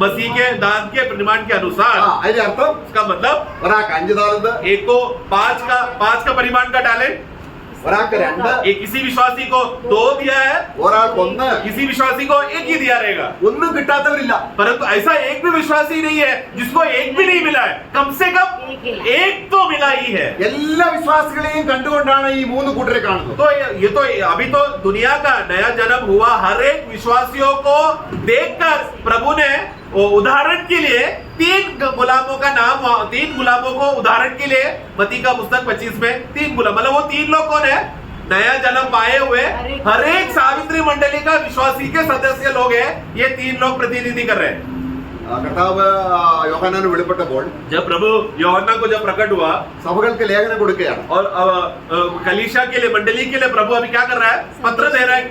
मसीह के दान के परिमाण के अनुसार। അതിന്റെ അർത്ഥം इसका मतलब ഒരാൾക്ക് 5 താലന്ത്, एक को 5 का परिमाण का टैलेंट, ഒരാൾക്ക് 2, एक किसी विश्वासी को 2 दिया है, ഒരാൾക്ക് 1, किसी विश्वासी को 1 ही दिया रहेगा। ഒന്നും കിട്ടാത്തവരില്ല. परंतु ऐसा एक भी विश्वासी नहीं है जिसको 1 भी नहीं मिला है, कम से कम 1 तो मिला ही है। എല്ലാ വിശ്വാസികളെയും കണ്ടുകൊണ്ടാണ് ഈ 3 കൂട്ടരെ കാണുന്നത്. तो ये तो अभी तो दुनिया का नया जन्म हुआ हर एक विश्वासियों को देखकर प्रभु ने उदाहरण के लिए 3 गुलामों का नाम, 3 गुलामों को उदाहरण के लिए मत्ती का पुस्तक 25 में 3 गुलाम, मतलब वो 3 लोग कौन है? नया जन्म पाए हुए हर एक सावित्री मंडली का विश्वासी के सदस्य लोग हैं। ये 3 लोग प्रतिनिधि कर रहे हैं। കർത്താവ് യോഹന്നാന് വെളിപ്പെട്ടപ്പോൾ जब प्रभु यूहन्ना को जब प्रकट हुआ സഭകൾക്ക് ലേഖനം കൊടുക്കുകയാണ്. और कलीसिया के लिए, मंडली के लिए प्रभु अभी क्या कर रहा है? पत्र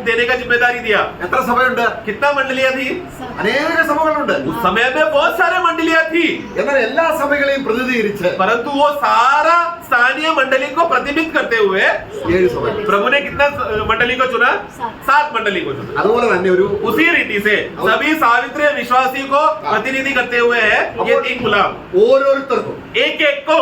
देने का जिम्मेदारी दिया। എത്ര സഭയുണ്ട്? कितना मंडलियां थी? അനേക സഭകളുണ്ട്. उस समय में बहुत सारे मंडलियां थी, എന്നാൽ എല്ലാ സഭകളെയും പ്രതിനിധീകരിച്ച് परंतु वो सारा स्थानीय मंडली को प्रतिनिधित्व करते हुए 7 സഭകൾ. प्रभु ने कितना मंडली को चुना? 7 मंडली को चुना। അതുപോലെ തന്നെ ഒരു उसी रीति से सभी सावित्रीय विश्वासी को प्रतिनिधि करते हुए है ये 3 गुलाम। ഓരോരുത്തർക്കും एक को,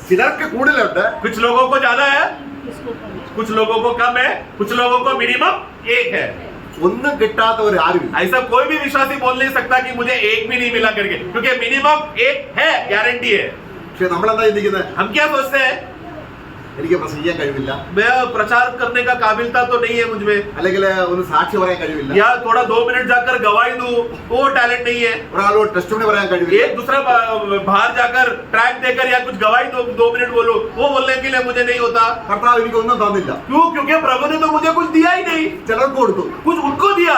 ചിലർക്ക് കൂടുതലുണ്ട്, कुछ लोगों को ज्यादा है, किसको करें? कुछ लोगों को कम है, कुछ लोगों को मिनिमम 1 है। ഒന്നും കിട്ടാത്തവർ ആരുമില്ല. ऐसा कोई भी विश्वासी बोल नहीं सकता कि मुझे एक भी नहीं मिला करके, क्योंकि मिनिमम एक है, गारंटी है. പക്ഷെ നമ്മളെന്താ ചിന്തിക്കുന്നത്? हम क्या सोचते हैं? എനിക്ക് പ്രസംഗിക്കാൻ കഴിവില്ല, मैं प्रचार करने का काबिलता तो नहीं है मुझ में, അല്ലെങ്കിൽ ഒന്ന് സാക്ഷി പറയാൻ കഴിവില്ല, या थोड़ा 2 मिनट जाकर गवाही दूं वो टैलेंट नहीं है, ഒരാളോട് ടെസ്റ്റിമണി പറയാൻ കഴിവില്ല. एक दूसरा बाहर जाकर ट्रैक देकर या कुछ गवाही दो 2 मिनट बोलो, वो बोलने के लिए मुझे नहीं होता. കർത്താവ് എനിക്കൊന്നും തന്നില്ല. क्यों? क्योंकि प्रभु ने तो मुझे कुछ दिया ही नहीं, ചിലർക്ക് കൊടുത്തു. कुछ उनको दिया.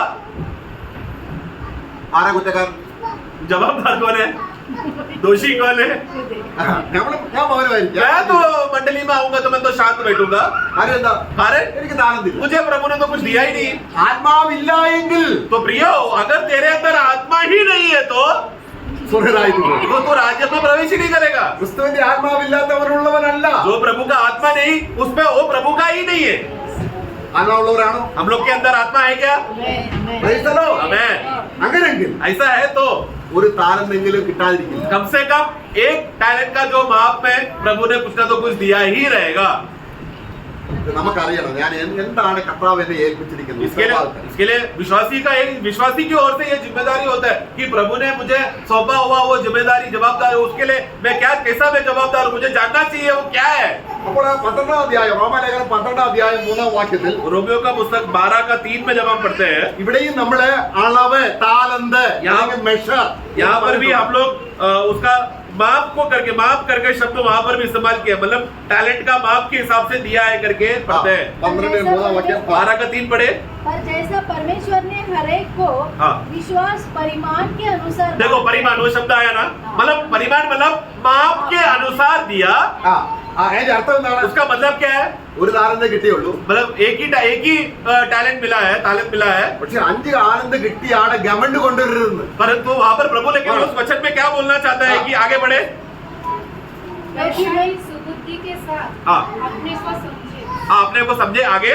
ആരാ കുറ്റക്കാരൻ? जवाबदार कौन है? दोषी कौन है? ഞാൻ മൗനമായിരിക്കും. मैं तो मंडली में आऊंगा तो मैं तो शांत बैठूंगा. കാര്യം എന്താ? कारण എനിക്ക് താനത്തില്ല. मुझे प्रभु ने तो कुछ दिया ही नहीं. ആത്മാവില്ല എങ്കിൽ तो प्रियो, अगर तेरे अंदर आत्मा ही नहीं है तो സ്വർഗ്ഗരാജ്യത്തിൽ तो तू राज्य में प्रवेश ही नहीं करेगा. ക്രിസ്തുവിന്റെ ആത്മാവില്ലാത്തവരുള്ളവനല്ല. जो प्रभु का आत्मा नहीं, उसमें वो प्रभु का ही नहीं है. ആത്മാവുള്ളവരാണോ? हम लोग के अंदर आत्मा है क्या? Praise the Lord. Amen. അങ്ങനെയെങ്കിൽ ऐसा है तो ഒരു താരമെങ്കിലും കിട്ടാതിരിക്കില്ല. कम से कम एक टैलेंट का जो माप में प्रभु ने कुछ ना तो कुछ दिया ही रहेगा. നമുക്കറിയണം ഞാൻ എന്താണ് കർത്താവ് എന്നെ ഏൽപ്പിച്ചിരിക്കുന്നത്. इसके लिए विश्वासी की ओर से ये जिम्मेदारी होता है कि प्रभु ने मुझे सौंपा हुआ वो जिम्मेदारी, जवाबदारी, उसके लिए मैं कैसा मैं जवाबदार हूं, मुझे जानना चाहिए वो क्या है. അപ്പോൾ 12-ാം അധ്യായം റോമാലേഖനം 12-ാം അധ്യായം 3-ാം വാക്യത്തിൽ रोमियो का पुस्तक 12:3 में जब हम पढ़ते हैं, ഇവിടെയും നമ്മള് അളവ്, താലന്ത്, മെഷർ, यहाँ पर भी हम लोग उसका माप करके शब्द वहां पर भी इस्तेमाल किया, मतलब टैलेंट का माप के हिसाब से दिया है करके पढ़ते हैं. 12-3 വാക്യം 12:3 पढ़े. पर जैसा परमेश्वर ने हर एक को हाँ. विश्वास परिमाण के अनुसार देखो परिमाण, वो शब्द आया ना, मतलब परिमाण मतलब माप के अनुसार दिया. അതിന്റെ അർത്ഥം എന്താണ്? उसका मतलब क्या है? ഒരു താലന്ത് കിട്ടിയുള്ളൂ, मतलब एक ही टैलेंट मिला है, പക്ഷെ 5 താലന്ത് കിട്ടിയാണ് ഗവൺമെന്റ് കൊണ്ടുവരുന്നത്. परंतु वहां पर प्रभु लेकिन उस वचन में क्या बोलना चाहता है कि आगे बढ़े. क्योंकि मैं सुबुद्धि के साथ हाँ. अपने को समझे, अपने को समझे. आगे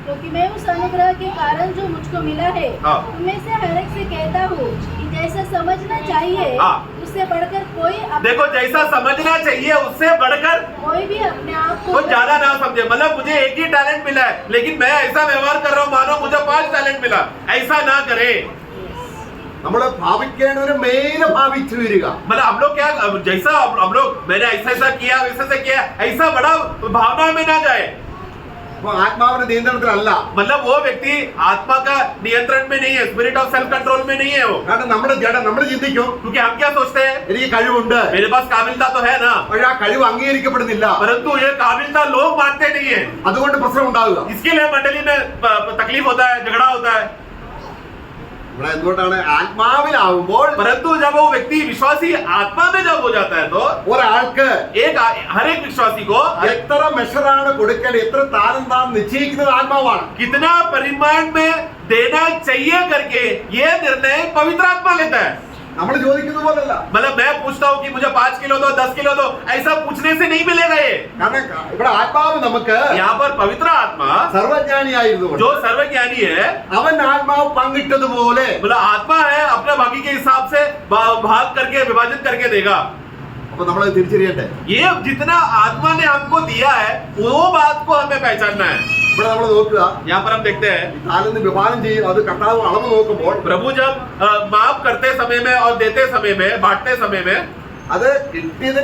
क्योंकि मैं उस अनुग्रह के कारण जो मुझको मिला है हाँ. उनमें से हर एक से कहता हूँ कि जैसा समझना चाहिए हाँ. उससे बढ़कर कोई देखो, जैसा समझना चाहिए उससे बढ़कर कोई भी अपने आप को कुछ ज्यादा ना समझे. मतलब मुझे एक ही टैलेंट मिला है, लेकिन मैं ऐसा व्यवहार कर रहा हूँ मानो मुझे 5 टैलेंट मिला. ऐसा ना करे. നമ്മള് ഭാവിക്കേണ്ടവര് മേലെ ഭാവിച്ചു വരിക. मतलब हम लोग क्या, जैसा हम लोग मैंने ऐसा किया, वैसा किया, ऐसा बड़ा भावना में ना जाए. അപ്പൊ ആത്മാവിന്റെ നിയന്ത്രണത്തിലല്ല. मतलब वो व्यक्ति आत्मा का नियंत्रण में नहीं है, स्पिरिट ऑफ सेल्फ कंट्रोल में नहीं है वो. കാരണം നമ്മുടെ ജഡം നമ്മൾ ചിന്തിക്കും, क्योंकि हम क्या सोचते हैं, എനിക്ക് കഴിവുണ്ട്, मेरे पास काबिलता तो है ना, പക്ഷെ ആ കഴിവ് അംഗീകരിക്കപ്പെടുന്നില്ല. परंतु ये काबिलता लोग मानते नहीं है. അതുകൊണ്ട് പ്രശ്നം ഉണ്ടാവുക. इसके लिए मंडली में तकलीफ होता है, झगड़ा होता है. ഇവിടെ എന്തുകൊണ്ടാണ് ആത്മാവിലാവുമ്പോൾ परंतु जब वो व्यक्ति विश्वासी आत्मा में जब हो जाता है तो ഒരാൾക്ക് हर एक विश्वासी को എത്ര മെഷറാണ് കൊടുക്കേണ്ടത്, എത്ര താലന്താണെന്ന് നിശ്ചയിക്കുന്നത് ആത്മാവാണ്. कितना परिमाण में देना चाहिए करके ये निर्णय पवित्र आत्मा लेता है. നമ്മൾ ചോദിക്കുന്നത് പോലല്ല. मतलब मैं पूछता हूँ कि मुझे 5 किलो दो, 10 किलो दो, ऐसा पूछने से नहीं मिलेगा ये. കാരണം ഇവിടെ ആത്മാവ് നമുക്ക് यहाँ पर पवित्र आत्मा സർവജ്ഞാനിയായിരുന്നുകൊണ്ട് जो सर्वज्ञानी है, അവൻ ആത്മാവ് പങ്കിട്ടതുപോലെ मतलब आत्मा है, अपने भाग्य के हिसाब से भाग करके विभाजित करके देगा. അപ്പൊ നമ്മൾ തിരിച്ചറിയട്ടെ. ये जितना आत्मा ने हमको दिया है वो बात को हमें पहचानना है. ഇവിടെ നമ്മൾ നോക്കുക, यहाँ पर हम देखते हैं താലന്ത് വിഭാഗം ചെയ്യും, അത് കർത്താവ് അളവ് നോക്കുമ്പോൾ प्रभु जब माफ करते समय में और देते समय में, बांटते समय में, അത് കിട്ടിയത്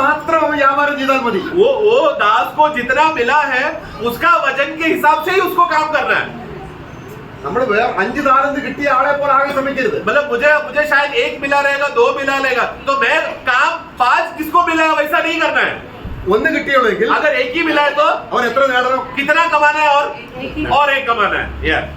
മാത്രം അവൻ വ്യാപാരം ചെയ്താൽ മതി. वो दास को जितना मिला है उसका वजन के हिसाब से ही उसको काम करना है. നമ്മൾ 5 താലന്ത് കിട്ടിയ ആളെ പോലെ ആകെ ശ്രമിക്കരുത്. मतलब मुझे शायद 1 मिला रहेगा, 2 मिला रहेगा, तो मैं काम 5 जिसको मिलेगा वैसा नहीं करना है. ഒന്ന് കിട്ടിയുള്ളെങ്കിൽ अगर एक ही मिला है तो അവൻ എത്ര നേടണം? कितना कमाना है और एक कमाना है.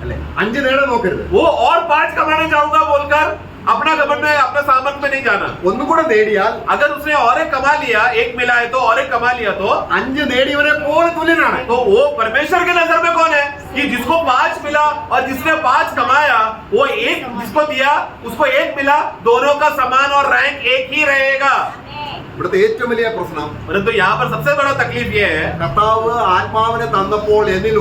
അല്ലെ, 5 നേടാൻ നോക്കരുത്. वो और 5 कमाने जाऊंगा बोलकर अपना घमंड में, अपना सामर्थ में नहीं जाना. ഒന്നും കൂടെ നേടിയാൽ अगर उसने और एक कमा लिया, एक मिला है तो और एक कमा लिया तो 5 നേടിയവനെ പോലെ തുല്യനാണ്. तो वो परमेश्वर के नजर में कौन है कि जिसको 5 मिला और जिसने 5 कमाया, वो एक जिसको दिया उसको 1 मिला, दोनों का समान और रैंक एक ही रहेगा. ഇവിടുത്തെ ഏറ്റവും വലിയ പ്രശ്നം परंतु यहाँ पर सबसे बड़ा तकलीफ ये है, കർത്താവ് ആത്മാവിനെ തന്നപ്പോൾ എന്നിൽ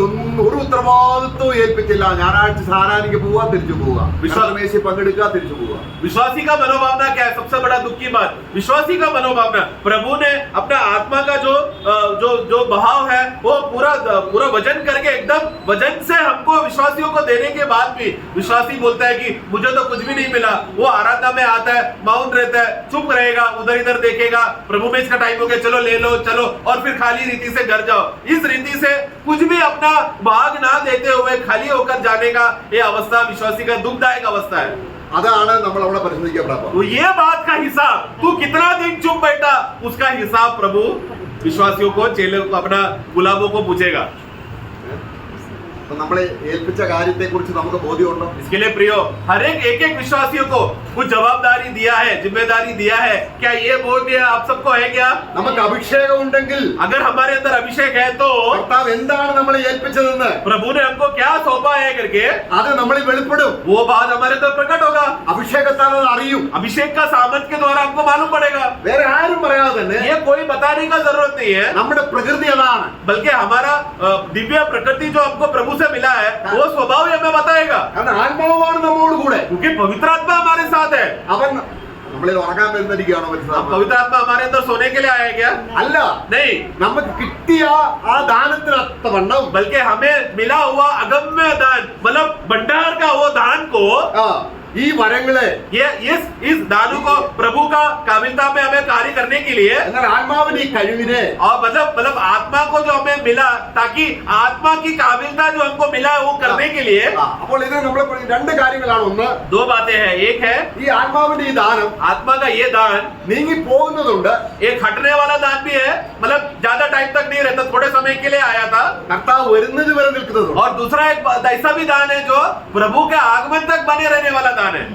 ഒരു ഉത്തരവാദിത്വവും ഏൽപ്പിച്ചില്ല. ഞായറാഴ്ച സാരാനിക്ക് പോവുക, തിരിച്ചു പോവുക, വിശ്വാസമേശി പങ്കെടുക്കുക, തിരിച്ചു പോവുക. विश्वासी का मनोभावना क्या है? सबसे बड़ा दुख की बात, विश्वासी का मनोभावना, प्रभु ने अपना आत्मा का जो बहाव है वो पूरा वजन करके एकदम वजन से हमको विश्वासियों को देने के बाद भी विश्वासी बोलता है कि मुझे तो कुछ भी नहीं मिला. वो आराधना में आता है, माउंट रहता है, चुप रहेगा, उधर इधर देखेगा, प्रभु में इसका टाइम हो गया, चलो ले लो चलो, और फिर खाली रीति से घर जाओ. इस रीति से कुछ भी अपना भाग ना देते हुए खाली होकर जाने का ये अवस्था विश्वासी का दुखदायक अवस्था है. അതാണ് നമ്മൾ അവിടെ പരിശോധിക്കപ്പെടാം. तो ये बात का हिसाब, तू कितना दिन चुप बैठा, उसका हिसाब प्रभु विश्वासियों को, चेले को, अपना गुलामों को पूछेगा. അപ്പൊ നമ്മളെ ഏൽപ്പിച്ച കാര്യത്തെ കുറിച്ച് നമുക്ക് ബോധ്യമുണ്ടോ? इसके लिए प्रियो, हर एक विश्वासियों को कुछ जवाबदारी दिया है, जिम्मेदारी दिया है. क्या ये बोध आप सबको है क्या? നമുക്ക് അഭിഷേകം ഉണ്ടെങ്കിൽ अगर हमारे अंदर अभिषेक है तो കർത്താവ് എന്താണ് നമ്മളെ ഏൽപ്പിച്ചതെന്ന് प्रभु ने हमको क्या सौंपा है करके അത് നമ്മളിൽ വെളിപ്പെടും. वो बात हमारे अंदर प्रकट होगा. അഭിഷേകത്താൽ അത് അറിയും. अभिषेक का सामर्थ के द्वारा हमको मालूम पड़ेगा. വേറെ ആരും പറയാതെ തന്നെ ये कोई बताने का जरूरत नहीं है, നമ്മുടെ പ്രകൃതി അതാണ്. बल्कि हमारा दिव्य प्रकृति जो हमको प्रभु से मिला है वो स्वभाव ही हमें बताएगा. കാരണം ആത്മാവാണ് നമ്മോട് കൂടെ. क्योंकि पवित्र आत्मा हमारे साथ है. അവൻ നമ്മളിൽ ഉറങ്ങാൻ വരുന്നിരിക്കുകയാണോ? अब पवित्र आत्मा हमारे अंदर सोने के लिए आया है क्या? അല്ല, नहीं, നമുക്ക് കിട്ടിയ ആ ദാനത്തിനൊത്തവണ്ണം बल्कि हमें मिला हुआ अगम्य दान, मतलब भंडार का वो दान को, ഈ വരങ്ങളെ ये इस दानों को प्रभु का काबिलता में हमें कार्य करने के लिए, എന്നാൽ ആത്മാവിന്റെ ഈ കഴിവിനെ और मतलब आत्मा को जो हमें मिला, ताकि आत्मा की काबिलता जो हमको मिला है वो करने के लिए അപ്പോൾ ഇത് നമ്മൾ രണ്ട് കാര്യങ്ങളാണ്. ഒന്ന്, दो बातें हैं. एक है ഈ ആത്മാവിന്റെ ഈ ദാനം आत्मा का ये दान, നീങ്ങി പോകുന്നതുണ്ട്. एक हटने वाला दान भी है, मतलब ज्यादा टाइम तक नहीं रहता, थोड़े समय के लिए आया था. കർത്താവ് വരുന്നത് വരെ നിൽക്കുന്നതുണ്ട്. और दूसरा एक ऐसा भी दान है जो प्रभु के आगमन तक बने रहने वाला दान है.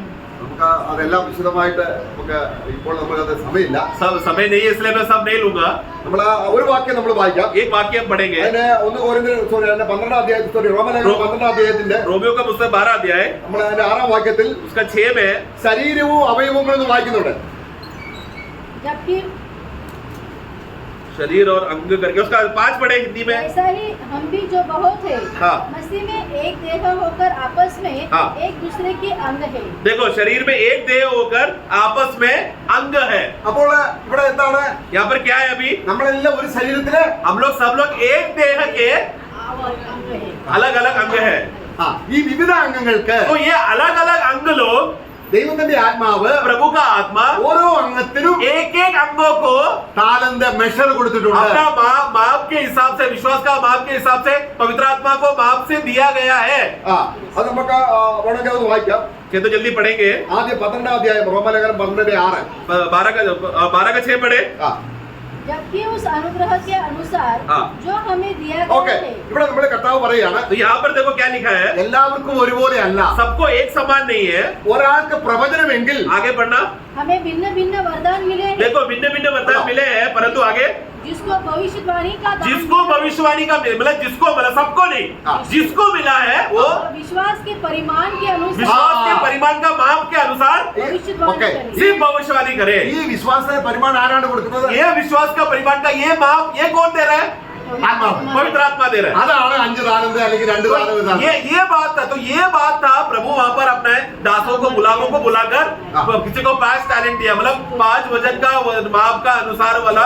നമുക്ക് അതെല്ലാം വിശദമായിട്ട് നമുക്ക് ഇപ്പോൾ നമുക്കത് സമയമില്ല. सब समय नहीं है इसलिए मैं सब नहीं लूंगा. നമ്മൾ ഒരു വാക്യം നമ്മൾ വായിക്കാം. एक वाक्य हम पढ़ेंगे. അതിന് 12 അധ്യായത്തിൽ റോമലേഖനം 12 അധ്യായത്തിന്റെ रोमियो का पुस्तक 12 अध्याय, നമ്മൾ അതിന്റെ 6 വാക്യത്തിൽ उसका 6 में ശരീരവും അവയവങ്ങളും എന്ന് വായിക്കുന്നുണ്ട്. जबकि शरीर और अंग करके उसका 5 पढ़े हिंदी में. ऐसा ही हम भी जो बहुत है हाँ. मसीह में एक देह होकर आपस में हाँ. एक दूसरे के अंग है. देखो, शरीर में एक देह होकर आपस में अंग है. അപ്പോൾ ഇവിടെ എന്താണ്? यहाँ पर क्या है? अभी നമ്മളെല്ലാം ഒരു ശരീരത്തില് हम लोग सब लोग एक देह के अंग है. अलग अलग अंग है. ഈ വിവിധ അംഗങ്ങൾക്ക് तो ये अलग अलग अंग लोग, ദൈവത്തിന്റെ ആത്മാവ് प्रभु का आत्मा ഓരോ അംഗത്തിനും एक एक अंगों को താലന്ത് മെഷർ കൊടുത്തിട്ടുണ്ട്. अपना माप के हिसाब से, विश्वास का माप के हिसाब से पवित्र आत्मा को माप से दिया गया है. അത് നമുക്ക് വേണമെങ്കിൽ അത് വായിക്കാം. ये तो जल्दी पढ़ेंगे. ആദ്യം 12 അധ്യായം റോമലേഖനം 12:6. 12 का 6 पढ़े. जबकि उस अनुग्रह के अनुसार हाँ. जो हमें दिया ഓക്കെ, गया है. ഇവിടെ നമ്മുടെ കർത്താവ് പറയാണ് तो यहाँ पर देखो क्या लिखा है. എല്ലാവർക്കും ഒരുപോലെ അല്ല. सबको एक समान नहीं है. ഒരാൾക്ക് പ്രവചനമെങ്കിൽ आगे पढ़ना. हमें भिन्न भिन्न वरदान मिले हैं. देखो, भिन्न भिन्न वरदान मिले हैं, परंतु आगे जिसको भविष्यवाणी का दान जिसको मिला है, भविष्यवाणी का मतलब सबको नहीं, हाँ. जिसको मिला है वो और विश्वास के परिमाण के अनुसार विश्वास के परिमाण का माप के अनुसार भविष्यवाणी ओके. करे. सिर्फ भविष्यवाणी करे. ഈ വിശ്വാസ പരിമാണം ആരാണ് കൊടുക്കുന്നത്? ये विश्वास का परिमाण का ये माप ये कौन दे रहा है? ആത്മാവ്. पवित्र आत्मा दे रहा है. അതാണ് 5 താലന്ത് അല്ലെങ്കിൽ 2 താലന്ത്. ये बात था. तो ये बात था, प्रभु वहां पर अपने दासों को, गुलामों को बुलाकर किसी को 5 टैलेंट दिया, मतलब 5 वजन का माप का अनुसार वाला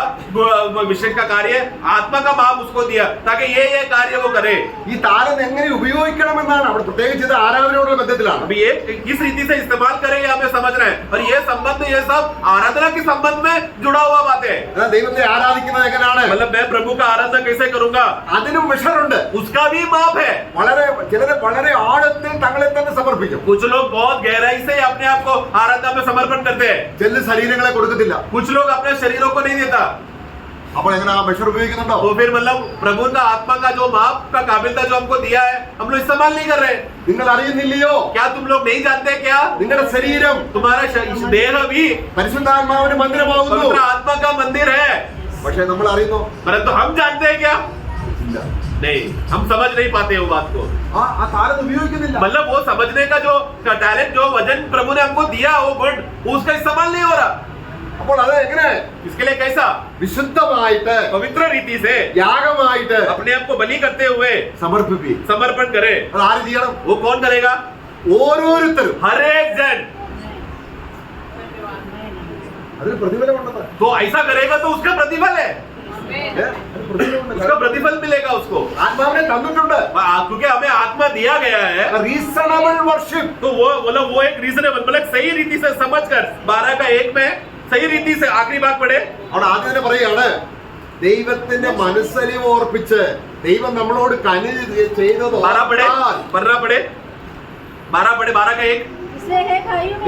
विशेष का कार्य, आत्मा का माप उसको दिया ताकि ये कार्य वो करे. ഈ താലന്ത് എങ്ങനെ ഉപയോഗിക്കണമെന്നാണ് അവിടെ പ്രത്യേകിച്ച് ഇത് ആരാധനയോടുള്ള ബന്ധത്തിലാണ്. अभी ये किस रीति से इस्तेमाल करें ये हमें समझना है. और ये संबंध, ये सब आराधना के संबंध में जुड़ा हुआ बात है. എന്നാൽ ദൈവത്തെ ആരാധിക്കുന്നത് എങ്ങനെയാണ്? मतलब मैं प्रभु का आराधना कैसे करूंगा, അതിനും മെഷറുണ്ട്. उसका भी माप है. ചിലര് വളരെ ആഴത്തിൽ തങ്ങളെ തന്നെ സമർപ്പിക്കും. कुछ लोग बहुत गहराई से अपने आप को आराधना में समर्पण करते हैं. ചില ശരീരങ്ങളെ കൊടുക്കത്തില്ല. कुछ लोग अपने शरीरों को नहीं देता. അപ്പോൾ എങ്ങനെ ആ മെഷർ ഉപയോഗിക്കുന്നുണ്ടോ? तो फिर मतलब प्रभु का आत्मा का जो माप का काबिलता जो हमको दिया है हम लोग इस्तेमाल नहीं कर रहे. നിങ്ങൾ അറിയുന്നില്ലയോ? क्या तुम लोग नहीं जानते क्या? നിങ്ങളുടെ ശരീരം तुम्हारा देह भी പരിശുദ്ധാത്മാവിന്റെ മന്ദിരമാകുന്നു. पवित्र आत्मा का मंदिर है. പക്ഷെ നമ്മൾ അറിയുന്നു परंतु हम जानते हैं क्या? नहीं, हम समझ नहीं पाते वो बात को. ആ താലന്ത് ഉപയോഗിക്കുന്നില്ല. मतलब वो समझने का जो टैलेंट, जो वजन प्रभु ने हमको दिया, वो गुण, उसका इस्तेमाल नहीं हो रहा. അപ്പോൾ അത് എങ്ങനെ इसके लिए कैसा? വിശുദ്ധമായിട്ട് पवित्र रीति से യാഗമായിട്ട് अपने आप को बलि करते हुए സമർപ്പിപ്പി. समर्पण करे. അത് ആര് ചെയ്യണം? वो कौन करेगा? ഓരോരുത്തരും. हर एक जन. അതിന് പ്രതിഫലമുണ്ടെന്ന്. तो ऐसा करेगा तो उसका प्रतिफल है. അതിന് പ്രതിഫലമുണ്ട്. उसका प्रतिफल मिलेगा उसको. ആത്മാവിനെ തന്നിട്ടുണ്ട്. क्योंकि हमें आत्मा दिया गया है. Reasonable worship. तो वो मतलब वो एक रीजनेबल मतलब सही रीति से समझकर 12 का 1 में सही रीति से आखिरी भाग पढ़े. അവിടെ ആദ്യം തന്നെ പറയാണ് ദൈവത്തിന്റെ മനസ്സലിവ് ഓർപ്പിച്ച് ദൈവം നമ്മളോട് കനി ചെയ്തത് 12 पढ़े. 12 का 1.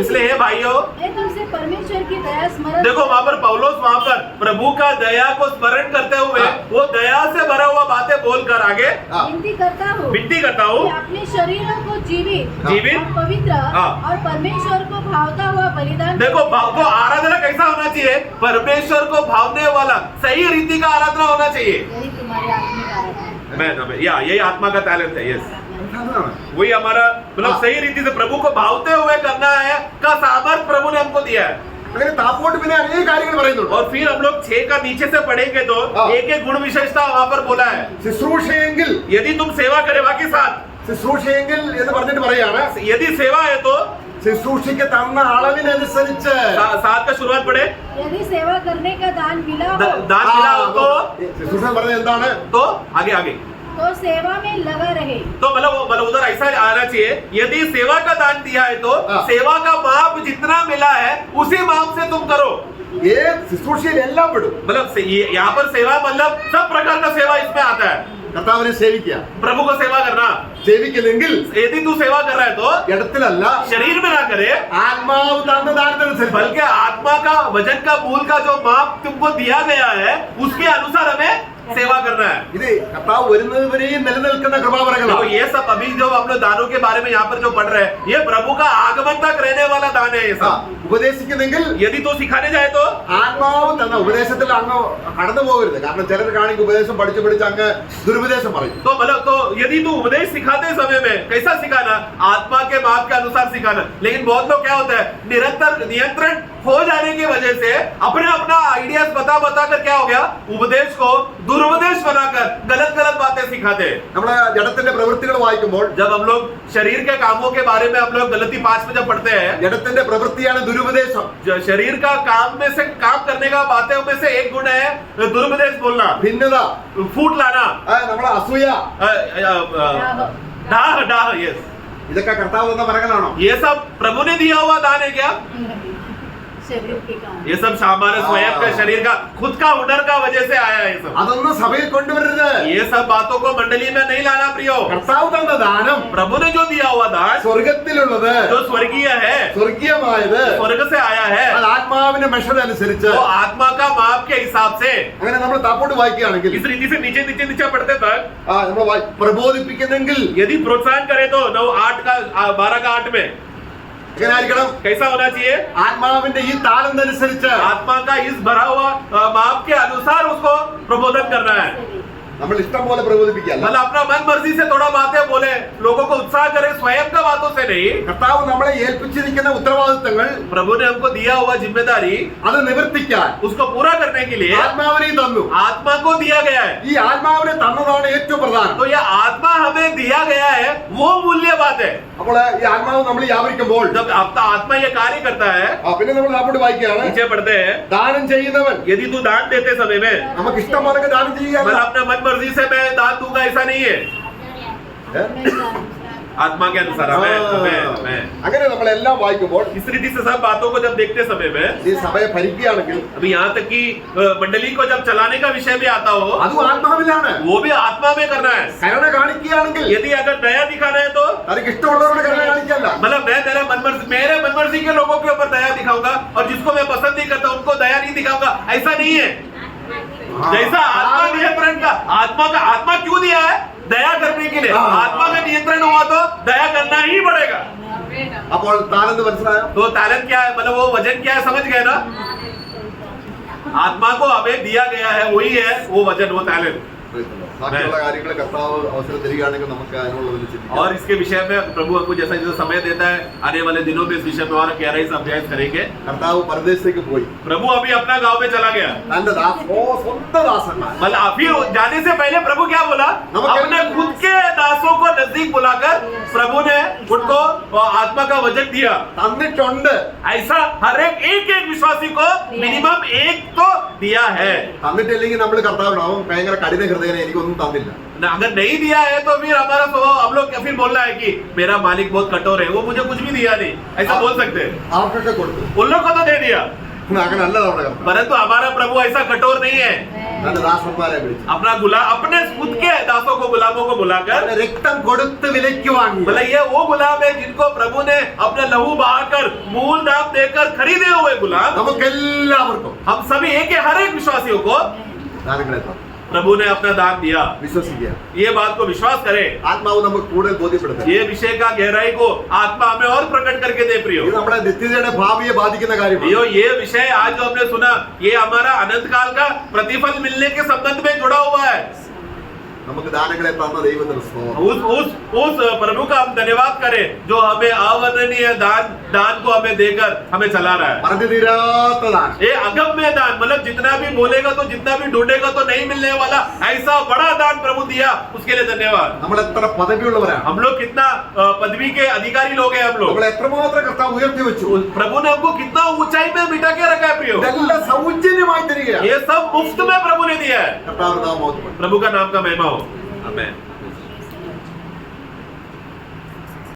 इसलिए है भाइयों मैं तुमसे परमेश्वर की दया स्मरण देखो वहाँ पर पौलुस वहाँ पर प्रभु का दया को स्मरण करते हुए वो दया से भरा हुआ बातें बोलकर आगे विनती करता हूँ विनती करता हूँ कि अपने शरीरों को जीवित जीवित और पवित्र हाँ। और परमेश्वर को भावता हुआ बलिदान देखो तो आराधना कैसा होना चाहिए? परमेश्वर को भावने वाला सही रीति का आराधना होना चाहिए. यही तुम्हारी आत्मिक आराधना है। यही आत्मा का टैलेंट है. यस वही हमारा मतलब हाँ। सही रीति से प्रभु को भावते हुए करना है का सामर्थ प्रभु ने हमको दिया है. അങ്ങനെ താപ്പോട്ട് പിന്നെ അനേക കാര്യങ്ങൾ പറയുന്നുണ്ട്. और फिर हम लोग 6 का नीचे से पढ़ेंगे तो हाँ। एक एक गुण विशेषता वहाँ पर बोला है. ശുശ്രൂഷയെങ്കിൽ यदि तुम सेवा करे बाकी साथ ശുശ്രൂഷയെങ്കിൽ എന്ന് പറഞ്ഞിട്ട് പറയാണ് यदि सेवा है तो ശുശ്രൂഷയ്ക്ക് തന്ന അളവിനനുസരിച്ച് साथ का शुरुआत पढ़े. यदि सेवा करने का दान मिला हो दान मिला हो तो ശുശ്രൂഷ പറഞ്ഞത് എന്താണ്? आगे आगे तो सेवा में लगा रहे. तो मतलब उधर ऐसा आना चाहिए यदि सेवा का दान दिया है तो हाँ। सेवा का माप जितना मिला है उसी माप से तुम करो. ശുശ്രൂഷയിൽ എല്ലാം പെടും. मतलब यहाँ पर सेवा मतलब सब प्रकार का सेवा इसमें आता है. കർത്താവിനെ സേവിക്കുക. प्रभु को सेवा करना. സേവിക്കുന്നെങ്കിൽ यदि तू सेवा कर रहा है तो ഇടത്തിലല്ല शरीर में ना करे ആത്മാവ് തന്ന ദാനത്തിനനുസരിച്ച്. बल्कि आत्मा का वजन का मूल का जो माप तुमको दिया गया है उसके अनुसार हमें सेवा करना है. ഇത് കർത്താവ് വരുന്നത് വരെയും നിലനിൽക്കുന്ന देखो കൃപാവരങ്ങളാണ്. ये सब अभी जो हम लोग दानों के बारे में यहाँ पर जो पढ़ रहे हैं ये प्रभु का आगमन तक रहने वाला दान है. ये सब ഉപദേശിക്കുന്നെങ്കിൽ यदि तो सिखाने जाए तो ആത്മാവ് തന്ന ഉപദേശത്തിൽ അങ്ങ് കടന്നു പോകരുത്. കാരണം ചിലർ കാണിക്ക് ഉപദേശം പഠിച്ച് പഠിച്ച് അങ്ങ് ദുരുപദേശം പറയും. तो मतलब तो यदि तू उपदेश सिखाते समय में कैसा सिखाना? आत्मा के माप के अनुसार सिखाना. लेकिन बहुत लोग क्या होता है निरंतर नियंत्रण हो जाने की वजह से अपने अपना आइडियाज बता कर क्या हो गया उपदेश को दुरुपदेश बनाकर गलत बातें सिखाते हैं. നമ്മള് ജഡത്തിന്റെ പ്രവൃത്തികൾ വായിക്കുമ്പോൾ जब हम लोग शरीर के कामों के बारे में हम लोग गलती 5 में जब पढ़ते हैं ജഡത്തിന്റെ പ്രവൃത്തിയാണ് ദുരുപദേശം. जो शरीर का काम में से काम करने का बातें में से एक गुण है दुरुपदेश बोलना, ഭിന്നത, फूट लाना, നമ്മളെ असूയ, डाह. यस ഇതൊക്കെ കർത്താവ് തന്ന വരങ്ങളാണോ? ये सब प्रभु ने दिया हुआ दान है क्या? शरीर के काम. ये सब हमारे स्वयं का शरीर का खुद का हुनर का वजह से आया है. ये सब അതൊന്നും സഭയിൽ കൊണ്ടുവരരുത്. ये सब बातों को मंडली में नहीं लाना प्रियो. കർത്താവ് തന്ന ദാനം प्रभु ने जो दिया हुआ दान സ്വർഗത്തിലുള്ളത്, जो स्वर्गीय है, സ്വർഗീയമായത്, स्वर्ग से आया है, അത് ആത്മാവിന്റെ മെഷർ അനുസരിച്ച്. वो आत्मा का माप के हिसाब से അങ്ങനെ നമ്മൾ താപ്പോട്ട് वाയിക്കുകയാണെങ്കിൽ इस रीति से नीचे पढ़ते तक നമ്മൾ പ്രബോധിപ്പിക്കുന്നെങ്കിൽ यदि प्रोत्साहन करे तो 9 8 का 12 का 8 में എങ്ങനെ ആയിരിക്കണം? कैसा होना चाहिए? ആത്മാവിന്റെ ഈ താലന്ത് അനുസരിച്ച് आत्मा का इस भरा हुआ माप के अनुसार उसको प्रबोधन करना है. നമ്മൾ ഇഷ്ടം പോലെ പ്രബോധിപ്പിക്കുകയല്ല. मतलब अपना मन मर्जी से थोड़ा बातें बोले, लोगों को उत्साह करे स्वयं का बातों से नहीं. കർത്താവ് നമ്മളെ ഏൽപ്പിച്ചിരിക്കുന്ന ഉത്തരവാദിത്തങ്ങൾ प्रभु ने हमको दिया हुआ जिम्मेदारी അത് നിവർത്തിക്കാൻ उसको पूरा करने के लिए ആത്മാവിനെ തന്നു. आत्मा को दिया गया है. ഈ ആത്മാവിനെ തന്നതാണ് ഏറ്റവും പ്രധാനം. तो ये आत्मा हमें दिया गया है वो मूल्य बात है. അപ്പോൾ ഈ ആത്മാവ് നമ്മൾ വ്യാപരിക്കുമ്പോൾ जब आपका आत्मा ये कार्य करता है പിന്നെ നമ്മൾ താപ്പോട്ട് വായിക്കുകയാണ്. नीचे पढ़ते हैं ദാനം ചെയ്യുന്നവൻ यदि तू दान देते समय में നമുക്ക് ഇഷ്ടം പോലെ ദാനം मतलब ചെയ്യുകയല്ല. अपना मन मर्जी से मैं दान दूंगा ऐसा नहीं है. आत्मा के अनुसार मैं അങ്ങനെ നമ്മളെല്ലാം വായിക്കുമ്പോൾ इस रीति से सब बातों को जब देखते समय में ഈ സഭയെ ഭരിക്കുകയാണെങ്കിൽ अभी यहाँ तक कि मंडली को जब चलाने का विषय भी आता हो അതും ആത്മാവിലാണ്. वो भी आत्मा में करना है. കരുണ കാണിക്കുകയാണെങ്കിൽ यदि अगर दया दिखाना है तो തനിക്ക് ഇഷ്ടമുള്ളവരുടെ കരുണ കാണിക്കല്ല. मतलब मैं मेरे मनमर्जी के लोगों के ऊपर दया दिखाऊंगा और जिसको मैं पसंद नहीं करता उनको दया नहीं दिखाऊंगा ऐसा नहीं है. जैसा आत्मा नियंत्रण का आत्मा क्यों दिया है? दया करने के लिए. आत्मा में नियंत्रण हुआ तो दया करना ही पड़ेगा. അപ്പോൾ താലന്ത് മനസ്സിലായോ? तो टैलेंट क्या है मतलब वो वजन क्या है समझ गए ना? आत्मा को हमें दिया गया है वही है वो वजन वो टैलेंट. ബാക്കിയുള്ള കാര്യങ്ങൾ കർത്താവ് അവസരം തരികയാണെങ്കിൽ നമുക്ക് അതിനുള്ളതിൽ ചിന്തിക്കാം. और इसके विषय में प्रभु हमको जैसा जैसा समय देता है आने वाले दिनों में इस विषय में और गहराई से अभ्यास करेंगे. കർത്താവ് പരദേശത്തേക്ക് പോയി. प्रभु अभी अपना गांव में चला गया. തന്റെ സ്വന്തം ദാസന്മാർ मतलब फिर जाने से पहले प्रभु क्या बोला? अपने खुद के दासों को नजदीक बुलाकर प्रभु ने उनको आत्मा का वचन दिया. തന്നിട്ടുണ്ട്. ऐसा हर एक विश्वासी को मिनिमम एक तो दिया है. തന്നിട്ടില്ലെങ്കിൽ നമ്മൾ കർത്താവിനോ അവൻ ഭയങ്കര കഠിന ഹൃദയനെ എനിക്കൊന്നും തന്നില്ല. अगर नहीं दिया है तो फिर हमारा स्वभाव हम लोग फिर बोलना है कि मेरा मालिक बहुत कठोर है, वो मुझे कुछ भी दिया नहीं, ऐसा बोल सकते हैं. അവർക്കൊക്കെ കൊടുത്തു. उन लोग को तो दे दिया, അങ്ങനല്ല നമ്മുടെ കർത്താവ്. परंतु हमारा प्रभु ऐसा कठोर नहीं है. തന്റെ ദാസന്മാരെ വിളിച്ചു. अपने खुद के दासों को गुलामों को बुलाकर, രക്തം കൊടുത്ത് വിലയ്ക്ക് വാങ്ങി. मतलब ये वो गुलाम है जिनको प्रभु ने अपना लहू बहाकर मूल दाम देकर खरीदे हुए गुलाम. നമുക്കെല്ലാവർക്കും हम सभी हर एक विश्वासियों को ദാനങ്ങളെ തന്നു. प्रभु ने अपना दान दिया. വിശ്വസിക്കുക. ये बात को विश्वास करें. ആത്മാവ് നമുക്ക് കൂടുതൽ ബോധ്യപ്പെടുത്തും. ये विषय का गहराई को आत्मा हमें और प्रकट करके दे प्रियो. ഇത് നമ്മുടെ നിത്യതയുടെ ഭാവിയെ ബാധിക്കുന്ന കാര്യമാണ്. ये विषय आज जो हमने सुना ये हमारा अनंत काल का प्रतिफल मिलने के संबंध में जुड़ा हुआ है. നമുക്ക് ദാനങ്ങളെ തന്ന ദൈവത്തിന് സ്തോത്രം. उस प्रभु का हम धन्यवाद करें जो हमें अवर्णनीय दान को हमें देकर हमें चला रहा है. പറഞ്ഞു തീരാത്ത ദാനം. ये अगम्य दान, मतलब जितना भी बोलेगा तो जितना भी ढूंढेगा तो नहीं मिलने वाला ऐसा बड़ा दान प्रभु दिया, उसके लिए धन्यवाद. നമ്മൾ എത്ര പദവിയുള്ളവരാണ്. हम लोग कितना पदवी के अधिकारी लोग हैं. हम लोग നമ്മളെ എത്രമാത്രം കർത്താവ് ഉയർത്തി വെച്ചു. प्रभु ने हमको कितना ऊंचाई में बिठा के रखा है प्रियो. ഇതെല്ലാം സൗജന്യമായി തരികയാണ്. ये सब मुफ्त में प्रभु ने दिया है. കർത്താവ് നാമം മഹത്വം. प्रभु का नाम का महिमा हो. आमीन.